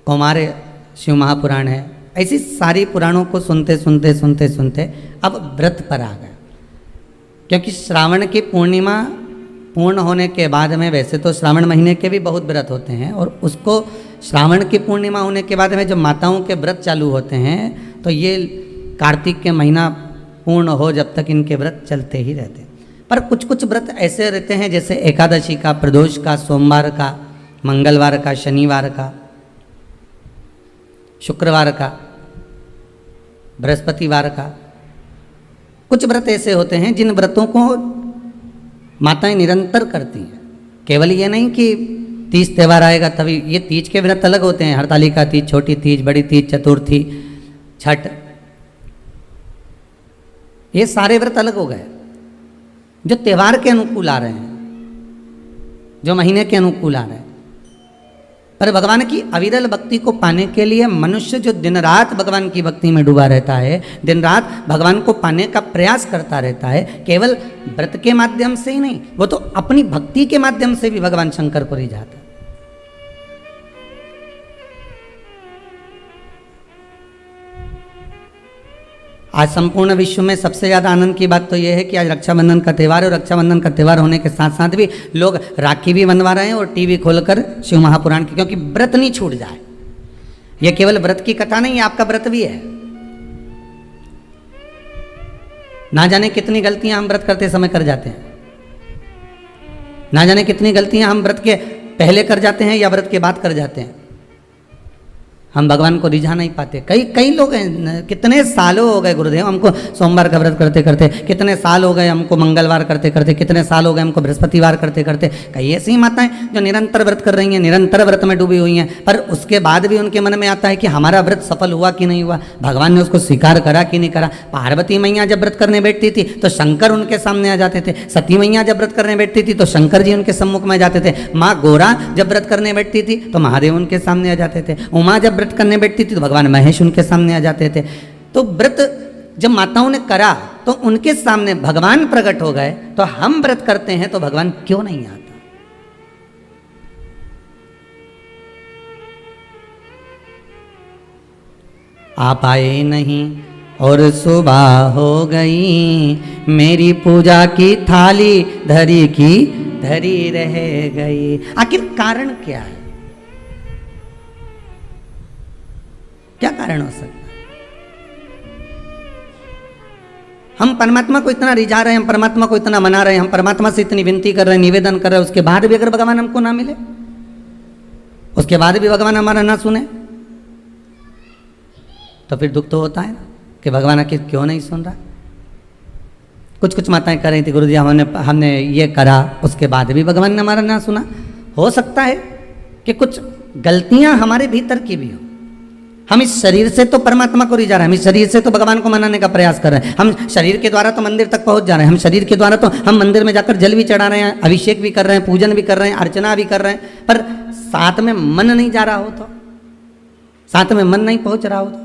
कौमार्य शिव महापुराण है, ऐसी सारी पुराणों को सुनते सुनते सुनते सुनते अब व्रत पर आ गए। क्योंकि श्रावण की पूर्णिमा पूर्ण होने के बाद में, वैसे तो श्रावण महीने के भी बहुत व्रत होते हैं, और उसको श्रावण की पूर्णिमा होने के बाद में जब माताओं के व्रत चालू होते हैं तो ये कार्तिक के महीना पूर्ण हो जब तक इनके व्रत चलते ही रहते हैं। पर कुछ कुछ व्रत ऐसे रहते हैं जैसे एकादशी का, प्रदोष का, सोमवार का, मंगलवार का, शनिवार का, शुक्रवार का, बृहस्पतिवार का। कुछ व्रत ऐसे होते हैं जिन व्रतों को माताएं निरंतर करती हैं। केवल ये नहीं कि तीज त्यौहार आएगा तभी, ये तीज के व्रत अलग होते हैं, हरतालिका तीज, छोटी तीज, बड़ी तीज, चतुर्थी, छठ, ये सारे व्रत अलग हो गए जो त्यौहार के अनुकूल आ रहे हैं, जो महीने के अनुकूल आ रहे हैं। पर भगवान की अविरल भक्ति को पाने के लिए मनुष्य जो दिन रात भगवान की भक्ति में डूबा रहता है, दिन रात भगवान को पाने का प्रयास करता रहता है, केवल व्रत के माध्यम से ही नहीं, वो तो अपनी भक्ति के माध्यम से भी भगवान शंकर को रिझाता है। आज संपूर्ण विश्व में सबसे ज़्यादा आनंद की बात तो यह है कि आज रक्षाबंधन का त्यौहार है, और रक्षाबंधन का त्यौहार होने के साथ साथ भी लोग राखी भी बंधवा रहे हैं और टीवी खोलकर शिव महापुराण की, क्योंकि व्रत नहीं छूट जाए। यह केवल व्रत की कथा नहीं, आपका व्रत भी है। ना जाने कितनी गलतियां हम व्रत करते समय कर जाते हैं, ना जाने कितनी गलतियां हम व्रत के पहले कर जाते हैं या व्रत के बाद कर जाते हैं। हम भगवान को रिझा नहीं पाते। कई लोग हैं, कितने सालों हो गए गुरुदेव हमको सोमवार का व्रत करते करते, कितने साल हो गए हमको मंगलवार करते करते, कितने साल हो गए हमको बृहस्पतिवार करते करते। कई ऐसी माताएं जो निरंतर व्रत कर रही हैं, निरंतर व्रत में डूबी हुई हैं, पर उसके बाद भी उनके मन में आता है कि हमारा व्रत सफल हुआ कि नहीं हुआ, भगवान ने उसको स्वीकार करा कि नहीं करा। पार्वती मैया जब व्रत करने बैठती थी तो शंकर उनके सामने आ जाते थे, सती मैया जब व्रत करने बैठती थी तो शंकर जी उनके सम्मुख में आ जाते थे, माँ गोरा जब व्रत करने बैठती थी तो महादेव उनके सामने आ जाते थे, उमा जब व्रत करने बैठती थी तो भगवान महेश उनके सामने आ जाते थे। तो व्रत जब माताओं ने करा तो उनके सामने भगवान प्रकट हो गए। तो हम व्रत करते हैं तो भगवान क्यों नहीं आता? आप आए नहीं और सुबह हो गई, मेरी पूजा की थाली धरी की धरी रह गई। आखिर कारण क्या है? क्या कारण हो सकता है? हम परमात्मा को इतना रिझा रहे हैं, हम परमात्मा को इतना मना रहे हैं, हम परमात्मा से इतनी विनती कर रहे हैं, निवेदन कर रहे हैं, उसके बाद भी अगर भगवान हमको ना मिले, उसके बाद भी भगवान हमारा ना सुने, तो फिर दुख तो होता है ना कि भगवान आखिर क्यों नहीं सुन रहा। कुछ माताएं कर रही थी, गुरुजी हमने ये करा, उसके बाद भी भगवान ने हमारा ना सुना। हो सकता है कि कुछ गलतियां हमारे भीतर की भी हो। हम इस शरीर से तो परमात्मा को रिझा रहे हैं, हम इस शरीर से तो भगवान को मनाने का प्रयास कर रहे हैं, हम शरीर के द्वारा तो मंदिर तक पहुंच जा रहे हैं, हम शरीर के द्वारा तो हम मंदिर में जाकर जल भी चढ़ा रहे हैं, अभिषेक भी कर रहे हैं, पूजन भी कर रहे हैं, अर्चना भी कर रहे हैं, पर साथ में मन नहीं जा रहा हो तो, साथ में मन नहीं पहुंच रहा हो तो।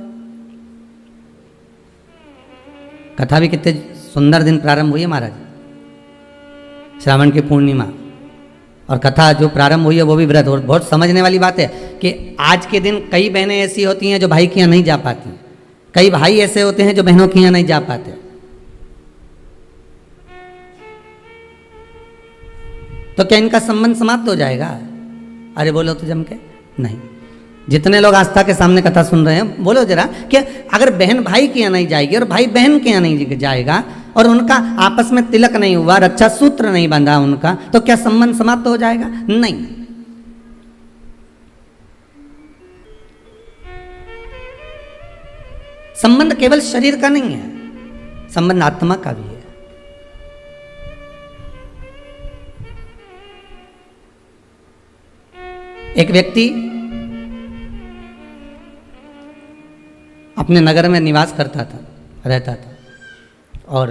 कथा भी कितने सुंदर दिन प्रारंभ हुई है महाराज, श्रावण की पूर्णिमा, और कथा जो प्रारंभ हुई है वो भी व्रत। और बहुत समझने वाली बात है कि आज के दिन कई बहनें ऐसी होती हैं जो भाई के यहाँ नहीं जा पाती, कई भाई ऐसे होते हैं जो बहनों के यहाँ नहीं जा पाते। तो क्या इनका संबंध समाप्त हो जाएगा? अरे बोलो तो जम के नहीं। जितने लोग आस्था के सामने कथा सुन रहे हैं, बोलो जरा कि अगर बहन भाई के यहाँ नहीं जाएगी और भाई बहन के यहाँ नहीं जाएगा और उनका आपस में तिलक नहीं हुआ, रक्षा सूत्र नहीं बंधा उनका, तो क्या संबंध समाप्त हो जाएगा? नहीं। संबंध केवल शरीर का नहीं है, संबंध आत्मा का भी है। एक व्यक्ति अपने नगर में निवास करता था, रहता था, और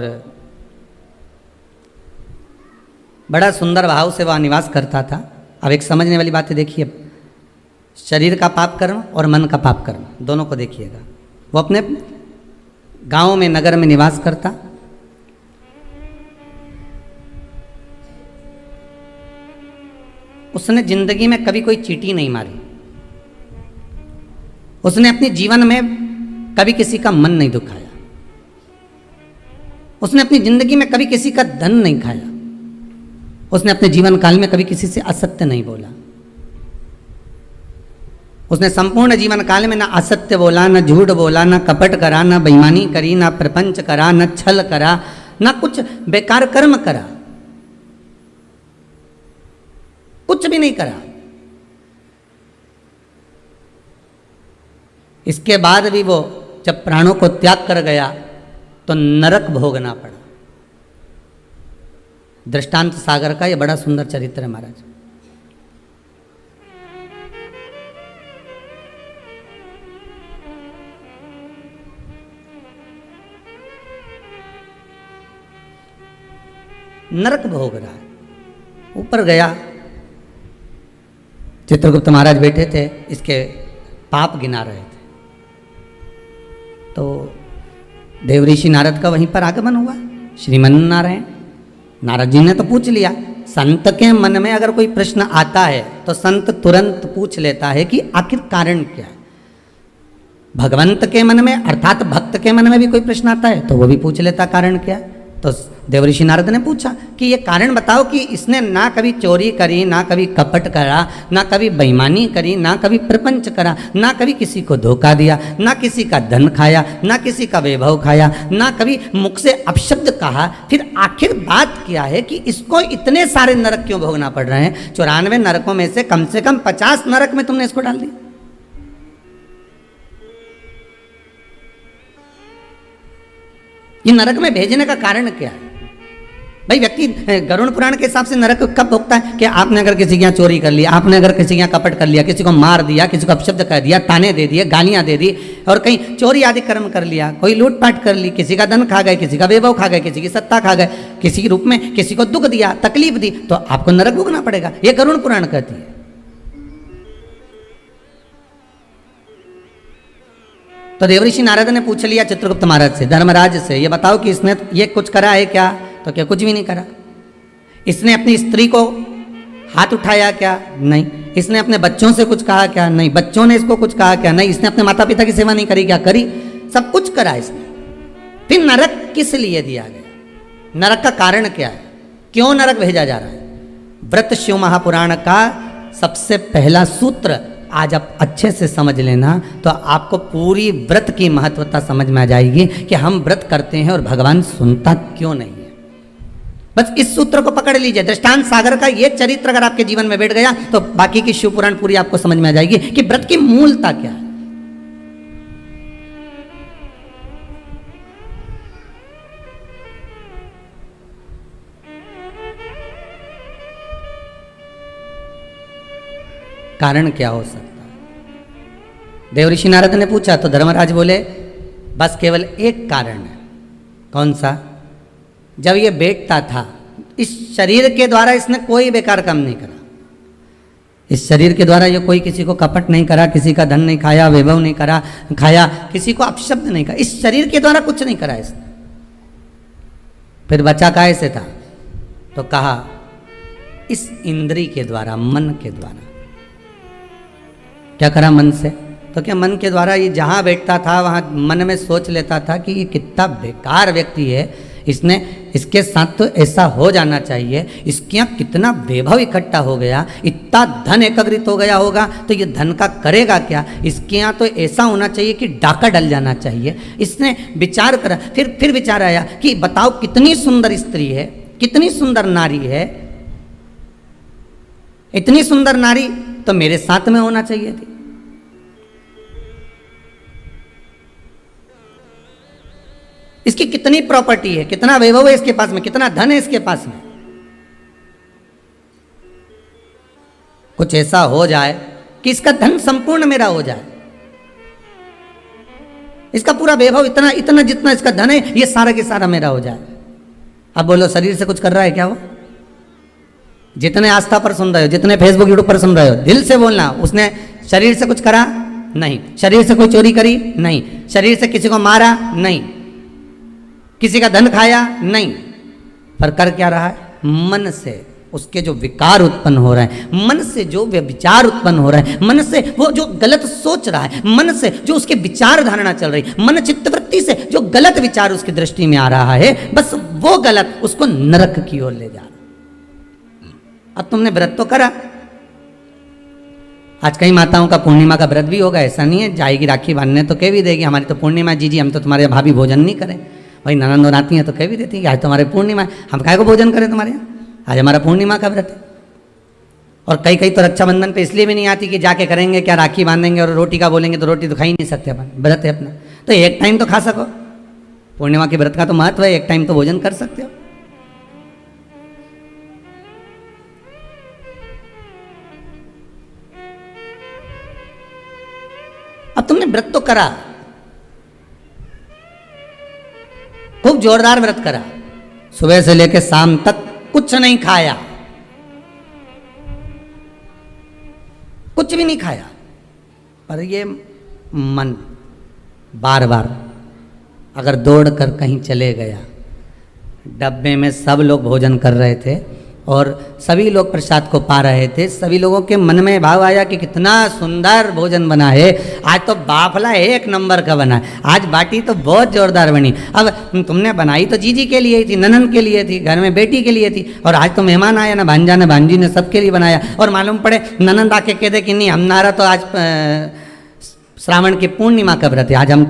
बड़ा सुंदर भाव से वह निवास करता था। अब एक समझने वाली बात है, देखिए, शरीर का पाप कर्म और मन का पाप कर्म दोनों को देखिएगा। वो अपने गांव में, नगर में निवास करता, उसने जिंदगी में कभी कोई चींटी नहीं मारी, उसने अपने जीवन में कभी किसी का मन नहीं दुखाया, उसने अपनी जिंदगी में कभी किसी का धन नहीं खाया, उसने अपने जीवन काल में कभी किसी से असत्य नहीं बोला। उसने संपूर्ण जीवन काल में ना असत्य बोला, ना झूठ बोला, ना कपट करा, ना बेईमानी करी, ना प्रपंच करा, ना छल करा, ना कुछ बेकार कर्म करा, कुछ भी नहीं करा। इसके बाद भी वो जब प्राणों को त्याग कर गया तो नरक भोगना पड़ा। दृष्टांत सागर का ये बड़ा सुंदर चरित्र है महाराज। नरक भोग रहा है, ऊपर गया। चित्रगुप्त महाराज बैठे थे, इसके पाप गिना रहे थे, तो देवऋषि नारद का वहीं पर आगमन हुआ। श्रीमन नारायण, नारद जी ने तो पूछ लिया। संत के मन में अगर कोई प्रश्न आता है तो संत तुरंत पूछ लेता है कि आखिर कारण क्या है। भगवंत के मन में अर्थात भक्त के मन में भी कोई प्रश्न आता है तो वो भी पूछ लेता कारण क्या है। तो देवऋषि नारद ने पूछा कि ये कारण बताओ कि इसने ना कभी चोरी करी, ना कभी कपट करा, ना कभी बेईमानी करी, ना कभी प्रपंच करा, ना कभी किसी को धोखा दिया, ना किसी का धन खाया, ना किसी का वैभव खाया, ना कभी मुख से अपशब्द कहा। फिर आखिर बात क्या है कि इसको इतने सारे नरक क्यों भोगना पड़ रहे हैं? 94 नरकों में से कम 50 नरक में तुमने इसको डाल दिया। ये नरक में भेजने का कारण क्या है? भाई व्यक्ति गरुड़ पुराण के हिसाब से नरक कब भोगता है कि आपने अगर किसी के यहाँ चोरी कर लिया, आपने अगर किसी के यहाँ कपट कर लिया, किसी को मार दिया, किसी को अपशब्द कह दिया, ताने दे दिए, गालियां दे दी और कहीं चोरी आदि कर्म कर लिया, कोई लूटपाट कर ली, किसी का धन खा गए, किसी का वैभव खा गए, किसी की सत्ता खा गए, किसी के रूप में किसी को दुख दिया, तकलीफ दी, तो आपको नरक भोगना पड़ेगा। ये गरुड़ पुराण कहती है। तो देवऋषि नारद ने पूछ लिया चित्रगुप्त महाराज से, धर्मराज से, ये बताओ कि इसने ये कुछ करा है क्या? तो क्या कुछ भी नहीं करा। इसने अपनी स्त्री को हाथ उठाया क्या? नहीं। इसने अपने बच्चों से कुछ कहा क्या? नहीं। बच्चों ने इसको कुछ कहा क्या? नहीं। इसने अपने माता पिता की सेवा नहीं करी क्या? करी। सब कुछ करा इसने। फिर नरक किस लिए दिया गया? नरक का कारण क्या है? क्यों नरक भेजा जा रहा है? व्रत शिव महापुराण का सबसे पहला सूत्र आज आप अच्छे से समझ लेना तो आपको पूरी व्रत की महत्वता समझ में आ जाएगी कि हम व्रत करते हैं और भगवान सुनता क्यों नहीं है। बस इस सूत्र को पकड़ लीजिए। दृष्टांत सागर का ये चरित्र अगर आपके जीवन में बैठ गया तो बाकी की शिव पुराण पूरी आपको समझ में आ जाएगी कि व्रत की मूलता क्या है। कारण क्या हो सकता है? देवऋषि नारद ने पूछा तो धर्मराज बोले बस केवल एक कारण है। कौन सा? जब ये बैठता था इस शरीर के द्वारा इसने कोई बेकार काम नहीं करा। इस शरीर के द्वारा ये कोई किसी को कपट नहीं करा, किसी का धन नहीं खाया, वैभव नहीं करा खाया, किसी को अपशब्द नहीं करा। इस शरीर के द्वारा कुछ नहीं करा इसने। फिर बचा काहे से था? तो कहा इस इंद्री के द्वारा, मन के द्वारा। क्या करा मन से? तो क्या मन के द्वारा ये जहाँ बैठता था वहाँ मन में सोच लेता था कि ये कितना बेकार व्यक्ति है, इसने इसके साथ तो ऐसा हो जाना चाहिए, इसके यहाँ कितना वैभव इकट्ठा हो गया, इतना धन एकत्रित हो गया होगा तो ये धन का करेगा क्या, इसके यहाँ तो ऐसा होना चाहिए कि डाका डल जाना चाहिए। इसने विचार करा। फिर विचार आया कि बताओ कितनी सुंदर स्त्री है, कितनी सुंदर नारी है, इतनी सुंदर नारी तो मेरे साथ में होना चाहिए थी। इसकी कितनी प्रॉपर्टी है, कितना वैभव है इसके पास में, कितना धन है इसके पास में। कुछ ऐसा हो जाए कि इसका धन संपूर्ण मेरा हो जाए, इसका पूरा वैभव इतना इतना जितना इसका धन है ये सारा के सारा मेरा हो जाए। अब बोलो शरीर से कुछ कर रहा है क्या वो? जितने आस्था पर सुन रहे हो, जितने फेसबुक यूट्यूब पर सुन रहे हो, दिल से बोलना, उसने शरीर से कुछ करा? नहीं। शरीर से कोई चोरी करी? नहीं। शरीर से किसी को मारा? नहीं। किसी का धन खाया? नहीं। पर कर क्या रहा है? मन से उसके जो विकार उत्पन्न हो रहे हैं, मन से जो विचार उत्पन्न हो रहे हैं, मन से वो जो गलत सोच रहा है, मन से जो उसके विचार धारणा चल रही, मन चित्तवृत्ति से जो गलत विचार उसकी दृष्टि में आ रहा है, बस वो गलत उसको नरक की ओर ले जा रहा। अब तुमने व्रत तो करा, आज कई माताओं का पूर्णिमा का व्रत भी होगा, ऐसा नहीं है, जाएगी राखी बांधने तो कह भी देगी हमारी तो पूर्णिमा जीजी, हम तो तुम्हारे भाभी भोजन नहीं करें। भाई ननंद और आती हैं तो कह भी देती है कि आज तुम्हारे पूर्णिमा है, हम काहे को भोजन करें तुम्हारे यहाँ, आज हमारा पूर्णिमा का व्रत है। और कई कई तो रक्षाबंधन पे इसलिए भी नहीं आती कि जाके करेंगे क्या, राखी बांधेंगे और रोटी का बोलेंगे तो रोटी तो खा ही नहीं सकते अपन, व्रत है अपना, तो एक टाइम तो खा सको। पूर्णिमा के व्रत का तो महत्व है, एक टाइम तो भोजन कर सकते हो। अब तुमने व्रत तो करा, खूब जोरदार व्रत करा, सुबह से लेकर शाम तक कुछ नहीं खाया, कुछ भी नहीं खाया, पर ये मन बार बार अगर दौड़ कर कहीं चले गया, डब्बे में सब लोग भोजन कर रहे थे और सभी लोग प्रसाद को पा रहे थे, सभी लोगों के मन में भाव आया कि कितना सुंदर भोजन बना है, आज तो बाफला एक नंबर का बना है, आज बाटी तो बहुत जोरदार बनी। अब तुमने बनाई तो जीजी के लिए थी, ननन के लिए थी, घर में बेटी के लिए थी, और आज तो मेहमान आया ना, भांजा ने भांजी ने सबके लिए बनाया, और मालूम पड़े ननंद आके कह दे कि नहीं हमारा तो आज श्रावण की पूर्णिमा का व्रत है, आज हम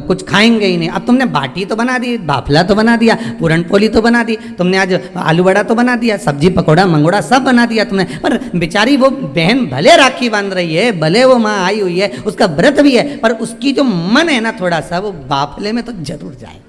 कुछ खाएंगे ही नहीं। अब तुमने बाटी तो बना दी, बाफला तो बना दिया, पूरन पोली तो बना दी, तुमने आज आलू बड़ा तो बना दिया, सब्जी पकौड़ा मंगोड़ा सब बना दिया तुमने, पर बेचारी वो बहन भले राखी बांध रही है, भले वो माँ आई हुई है, उसका व्रत भी है, पर उसकी जो मन है ना थोड़ा सा वो बाफले में तो जरूर जाए,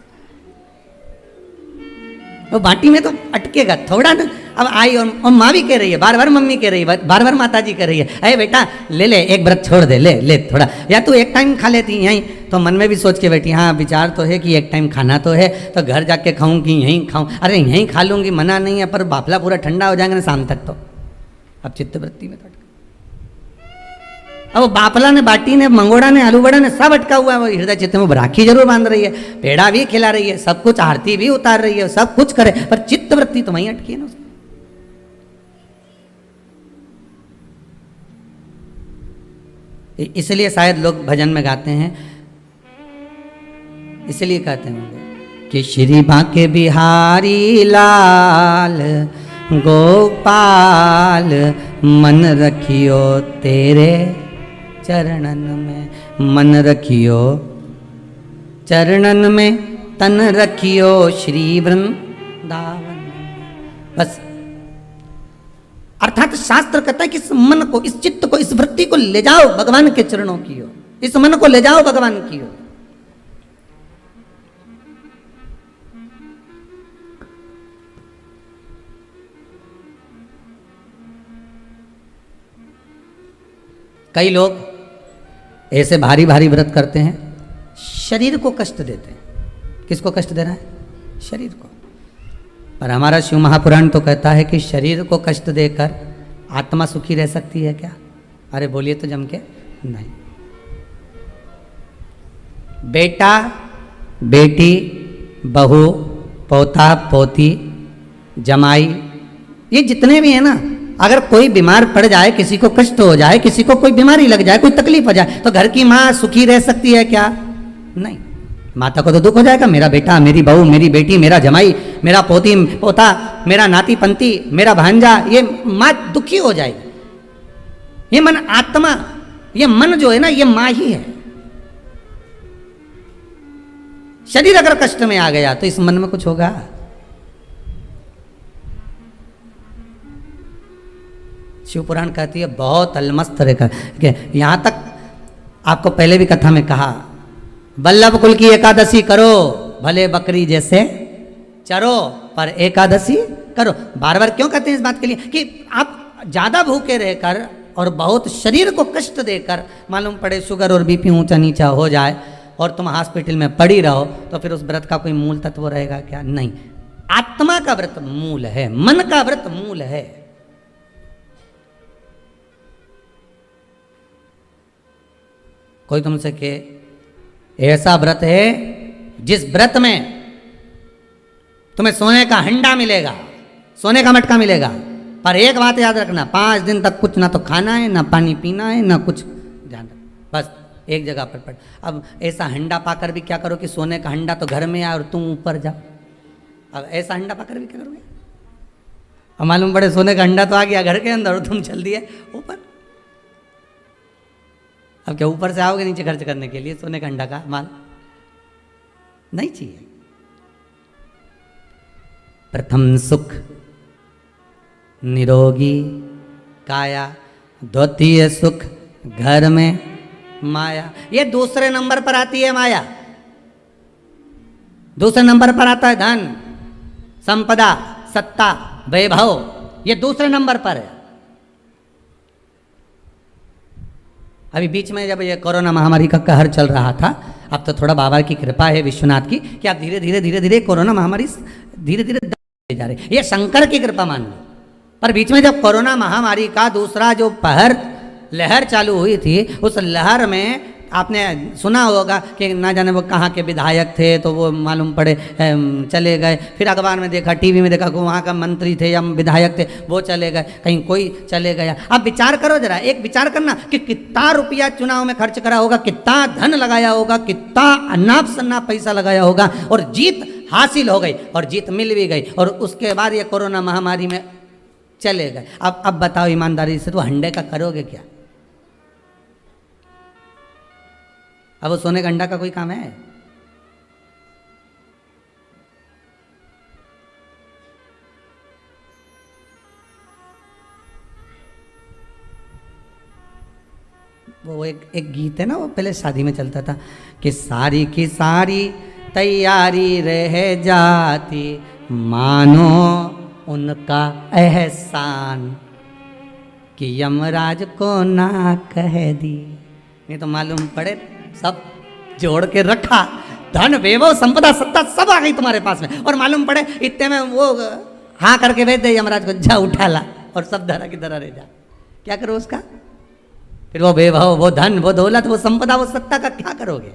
वो बाटी में तो अटकेगा थोड़ा ना। अब आई और माँ भी कह रही है, बार बार मम्मी कह रही है, बार बार माता जी कह रही है, अरे बेटा ले ले एक व्रत छोड़ दे, ले ले थोड़ा, या तू एक टाइम खा लेती यहीं, तो मन में भी सोच के बैठी हाँ विचार तो है कि एक टाइम खाना तो है, तो घर जाके खाऊं कि यहीं खाऊं, अरे यहीं खा लूंगी मना नहीं है, पर बाफला पूरा ठंडा हो जाएगा ना शाम तक, तो अब चित्तवृत्ति में तो अब बाफला ने बाटी ने मंगोड़ा ने आलू बड़ा ने सब अटका हुआ है, वो हृदय चित्त में राखी जरूर बांध रही है, पेड़ा भी खिला रही है, सब कुछ आरती भी उतार रही है, सब कुछ करे, पर चित्तवृत्ति तो वहीं अटकी है ना उसकी। इसलिए शायद लोग भजन में गाते हैं, इसलिए कहते हैं कि श्री बांके बिहारी लाल गोपाल मन रखियो तेरे चरणन में, मन रखियो चरणन में, तन रखियो श्री वृंदावन। बस अर्थात शास्त्र कहता है कि इस मन को, इस चित्त को, इस वृत्ति को ले जाओ भगवान के चरणों की ओर, इस मन को ले जाओ भगवान की ओर। कई लोग ऐसे भारी भारी व्रत करते हैं, शरीर को कष्ट देते हैं। किसको कष्ट दे रहा है? शरीर को। पर हमारा शिव महापुराण तो कहता है कि शरीर को कष्ट देकर आत्मा सुखी रह सकती है क्या? अरे बोलिए तो जम के, नहीं। बेटा बेटी बहू पोता पोती जमाई ये जितने भी हैं ना, अगर कोई बीमार पड़ जाए, किसी को कष्ट हो जाए, किसी को कोई बीमारी लग जाए, कोई तकलीफ हो जाए, तो घर की माँ सुखी रह सकती है क्या? नहीं। माता को तो दुख हो जाएगा, मेरा बेटा, मेरी बहू, मेरी बेटी, मेरा जमाई, मेरा पोती पोता, मेरा नाती पंती, मेरा भांजा, ये माँ दुखी हो जाएगी। ये मन आत्मा, ये मन जो है ना, ये माँ ही है। शरीर अगर कष्ट में आ गया तो इस मन में कुछ होगा? शिव पुराण कहती है बहुत अलमस्त रहकर, यहां तक आपको पहले भी कथा में कहा, वल्लभ कुल की एकादशी करो, भले बकरी जैसे चरो, पर एकादशी करो। बार बार क्यों कहते हैं इस बात के लिए कि आप ज्यादा भूखे रहकर और बहुत शरीर को कष्ट देकर, मालूम पड़े शुगर और बीपी ऊंचा नीचा हो जाए और तुम हॉस्पिटल में पड़ी रहो, तो फिर उस व्रत का कोई मूल तत्व रहेगा क्या? नहीं। आत्मा का व्रत मूल है, मन का व्रत मूल है। कोई तुमसे के ऐसा व्रत है जिस व्रत में तुम्हें सोने का हंडा मिलेगा, सोने का मटका मिलेगा, पर एक बात याद रखना, 5 दिन तक कुछ ना तो खाना है, ना पानी पीना है, ना कुछ ध्यान रख, बस एक जगह पर पड़। अब ऐसा हंडा पाकर भी क्या करो कि सोने का हंडा तो घर में आए और तुम ऊपर जाओ। अब ऐसा हंडा पाकर भी क्या करोगे? अब मालूम पड़े सोने का हंडा तो आ गया घर के अंदर और तुम चल दिए ऊपर। अब क्या ऊपर से आओगे नीचे खर्च करने के लिए सोने का हंडा का माल? नहीं चाहिए। प्रथम सुख निरोगी काया, द्वितीय सुख घर में माया। ये दूसरे नंबर पर आती है माया। दूसरे नंबर पर आता है धन, संपदा, सत्ता, वैभव, ये दूसरे नंबर पर है। अभी बीच में जब ये कोरोना महामारी का कहर चल रहा था, अब तो थोड़ा बाबा की कृपा है विश्वनाथ की कि आप धीरे धीरे कोरोना महामारी धीरे धीरे जा रही, ये शंकर की कृपा मान लो। पर बीच में जब कोरोना महामारी का दूसरा जो लहर चालू हुई थी, उस लहर में आपने सुना होगा कि ना जाने वो कहाँ के विधायक थे, तो वो मालूम पड़े चले गए। फिर अखबार में देखा, टीवी में देखा कि वहाँ का मंत्री थे या विधायक थे, वो चले गए, कहीं कोई चले गया। अब विचार करो जरा, एक विचार करना कि कितना रुपया चुनाव में खर्च करा होगा, कितना धन लगाया होगा, कितना अनाप शनाप पैसा लगाया होगा, और जीत हासिल हो गई और जीत मिल भी गई, और उसके बाद ये कोरोना महामारी में चले गए। अब बताओ ईमानदारी से, तो हंडे का करोगे क्या? अब वो सोने का अंडा का कोई काम है? वो एक गीत है ना, वो पहले शादी में चलता था कि सारी की सारी तैयारी रह जाती, मानो उनका एहसान कि यमराज को ना कह दी। नहीं तो मालूम पड़े सब जोड़ के रखा, धन वैभव संपदा सत्ता सब आ गई तुम्हारे पास में, और मालूम पड़े इतने में वो हाँ करके भेज दे यमराज को, जा उठा ला, और सब धरा की धरा रह जा। क्या करो उसका? फिर वो वैभव, वो धन, वो दौलत, वो संपदा, वो सत्ता का क्या करोगे?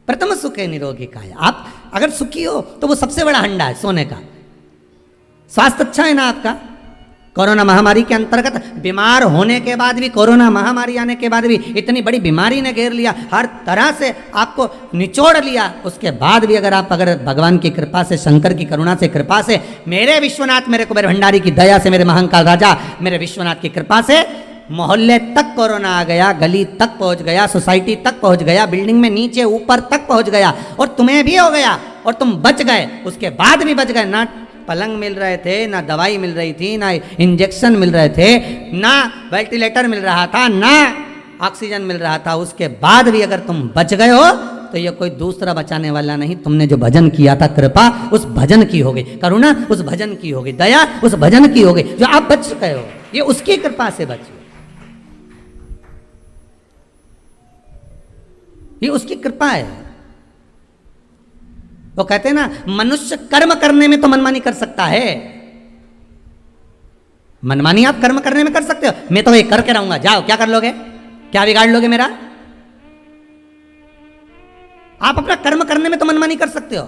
प्रथम सुख है निरोगी काया। आप अगर सुखी हो तो वो सबसे बड़ा हंडा है सोने का। स्वास्थ्य अच्छा है ना आपका? कोरोना महामारी के अंतर्गत बीमार होने के बाद भी, कोरोना महामारी आने के बाद भी, इतनी बड़ी बीमारी ने घेर लिया, हर तरह से आपको निचोड़ लिया, उसके बाद भी अगर भगवान की कृपा से, शंकर की करुणा से, कृपा से, मेरे विश्वनाथ, मेरे कुबेर भंडारी की दया से, मेरे महाकाल राजा, मेरे विश्वनाथ की कृपा से मोहल्ले तक कोरोना आ गया, गली तक पहुंच गया, सोसाइटी तक पहुंच गया, बिल्डिंग में नीचे ऊपर तक पहुंच गया, और तुम्हें भी हो गया, और तुम बच गए, उसके बाद भी बच गए। ना पलंग मिल रहे थे, ना दवाई मिल रही थी, ना इंजेक्शन मिल रहे थे, ना वेंटिलेटर मिल रहा था, ना ऑक्सीजन मिल रहा था, उसके बाद भी अगर तुम बच गए हो तो ये कोई दूसरा बचाने वाला नहीं, तुमने जो भजन किया था, कृपा उस भजन की हो गई, करुणा उस भजन की हो गई, दया उस भजन की हो गई, जो आप बच गए हो, ये उसकी कृपा से बचे, ये उसकी कृपा है। वो कहते हैं ना, मनुष्य कर्म करने में तो मनमानी कर सकता है, मनमानी आप कर्म करने में कर सकते हो, मैं तो ये करके रहूंगा, जाओ क्या कर लोगे, क्या बिगाड़ लोगे मेरा? आप अपना कर्म करने में तो मनमानी कर सकते हो,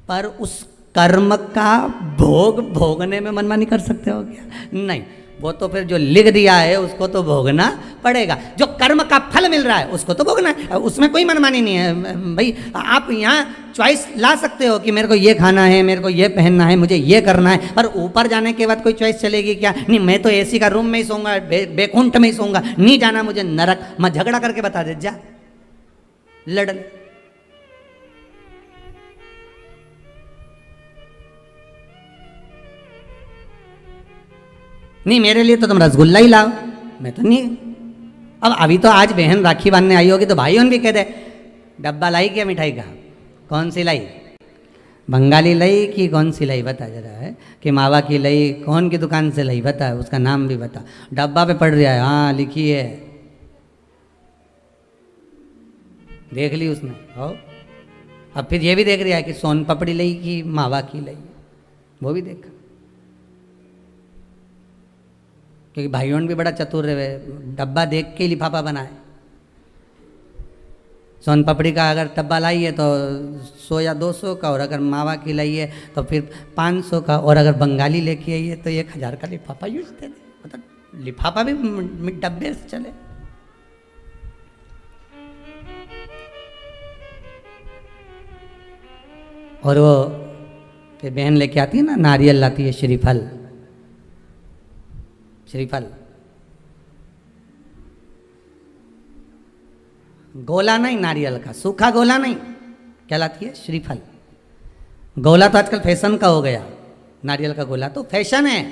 पर उस कर्म का भोग भोगने में मनमानी कर सकते हो क्या? नहीं, वो तो फिर जो लिख दिया है उसको तो भोगना पड़ेगा, जो कर्म का फल मिल रहा है उसको तो भोगना है, उसमें कोई मनमानी नहीं है भाई। आप यहाँ चॉइस ला सकते हो कि मेरे को ये खाना है, मेरे को ये पहनना है, मुझे ये करना है, पर ऊपर जाने के बाद कोई चॉइस चलेगी क्या? नहीं, मैं तो एसी का रूम में ही सोऊंगा, बेकुंठ में ही सोऊंगा, नहीं जाना मुझे नरक, मैं झगड़ा करके बता दे, जा लड़। नहीं, मेरे लिए तो तुम रसगुल्ला ही लाओ, मैं तो नहीं। अब अभी तो आज बहन राखी बांधने आई होगी तो भाइयों भी कह दे, डब्बा लाई क्या मिठाई का, कौन सी लाई, बंगाली लाई कि कौन सी लाई बता जरा, है कि मावा की लाई, कौन की दुकान से लाई बता, उसका नाम भी बता, डब्बा पे पड़ रहा है, हाँ लिखी है, देख ली उसने। हो, अब फिर ये भी देख रहा है कि सोन पपड़ी लाई कि मावा की लाई, वो भी देखा, क्योंकि भाइयों भी बड़ा चतुर रहे, डब्बा देख के लिफाफा बनाए। सोन पापड़ी का अगर डब्बा लाइए तो 100 या 200 का, और अगर मावा की लाइए तो फिर 500 का, और अगर बंगाली लेके आइए तो 1000 का लिफाफा यूज दे दे। मतलब लिफाफा भी डब्बे से चले। और वो फिर बहन लेके आती है ना, नारियल लाती है, श्रीफल, श्रीफल गोला नहीं, नारियल का सूखा गोला नहीं, क्या लाती है? श्रीफल। गोला तो आजकल फैशन का हो गया, नारियल का गोला तो फैशन है,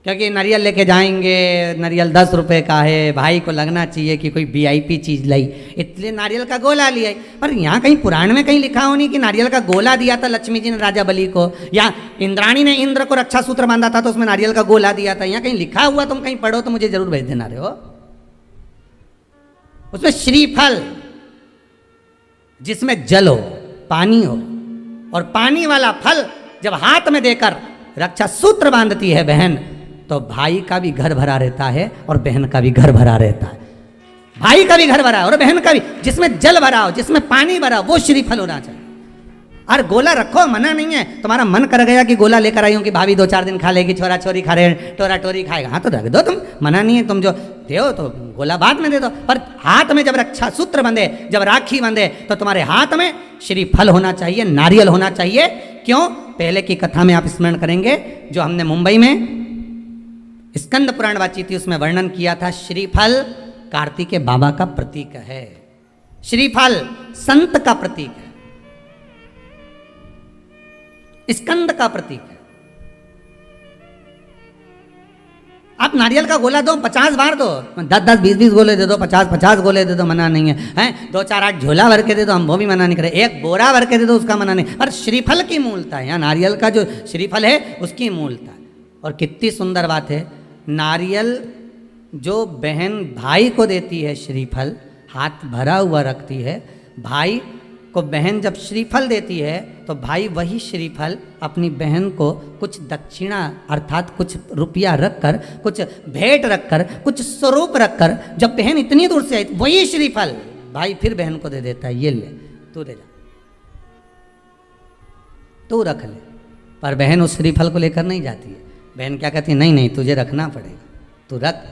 क्योंकि नारियल लेके जाएंगे, नारियल 10 रुपए का है, भाई को लगना चाहिए कि कोई वीआईपी चीज लाई, इसलिए नारियल का गोला लिया। पर यहाँ कहीं पुराण में कहीं लिखा हो नहीं कि नारियल का गोला दिया था लक्ष्मी जी ने राजा बलि को, या इंद्राणी ने इंद्र को रक्षा सूत्र बांधा था तो उसमें नारियल का गोला दिया था। यहाँ कहीं लिखा हुआ तुम कहीं पढ़ो तो मुझे जरूर भेज देना रहे हो। उसमें श्रीफल, जिसमें जल हो, पानी हो, और पानी वाला फल जब हाथ में देकर रक्षा सूत्र बांधती है बहन, तो भाई का भी घर भरा रहता है और बहन का भी घर भरा रहता है। भाई का भी घर भरा और बहन का भी, जिसमें जल भरा हो, जिसमें पानी भरा हो, वो श्रीफल होना चाहिए। और गोला रखो, मना नहीं है। तुम्हारा मन कर गया कि गोला लेकर आई हूं कि भाभी 2-4 दिन खा लेगी, छोरा छोरी खा रहे, टोरा टोरी खाएगा, हाँ तो रख दो, तुम मना नहीं है। तुम जो दो तो गोला बाद में दे दो, पर हाथ में जब रक्षा सूत्र बंधे, जब राखी बंधे, तो तुम्हारे हाथ में श्रीफल होना चाहिए, नारियल होना चाहिए। क्यों? पहले की कथा में आप स्मरण करेंगे, जो हमने मुंबई में स्कंद पुराण वाची थी, उसमें वर्णन किया था, श्रीफल कार्तिकेय बाबा का प्रतीक है, श्रीफल संत का प्रतीक है, स्कंद का प्रतीक है। आप नारियल का गोला दो, 50 बार दो, 10-10, 20-20 गोले दे दो, 50-50 गोले दे दो, मना नहीं है, हैं 2-4-8 झोला भर के दे दो, हम वो भी मना नहीं करें, एक बोरा भर के दे दो, उसका मना नहीं। पर श्रीफल की मूलता है, यहाँ नारियल का जो श्रीफल है उसकी मूलता है। और कितनी सुंदर बात है, नारियल जो बहन भाई को देती है, श्रीफल हाथ भरा हुआ रखती है, भाई को बहन जब श्रीफल देती है तो भाई वही श्रीफल अपनी बहन को कुछ दक्षिणा अर्थात कुछ रुपया रखकर, कुछ भेंट रखकर, कुछ स्वरूप रखकर, जब बहन इतनी दूर से आई वही श्रीफल भाई फिर बहन को दे देता है, ये ले तू ले जा, तू रख ले। पर बहन उस श्रीफल को लेकर नहीं जाती है, बहन क्या कहती है, नहीं नहीं तुझे रखना पड़ेगा, तू रख।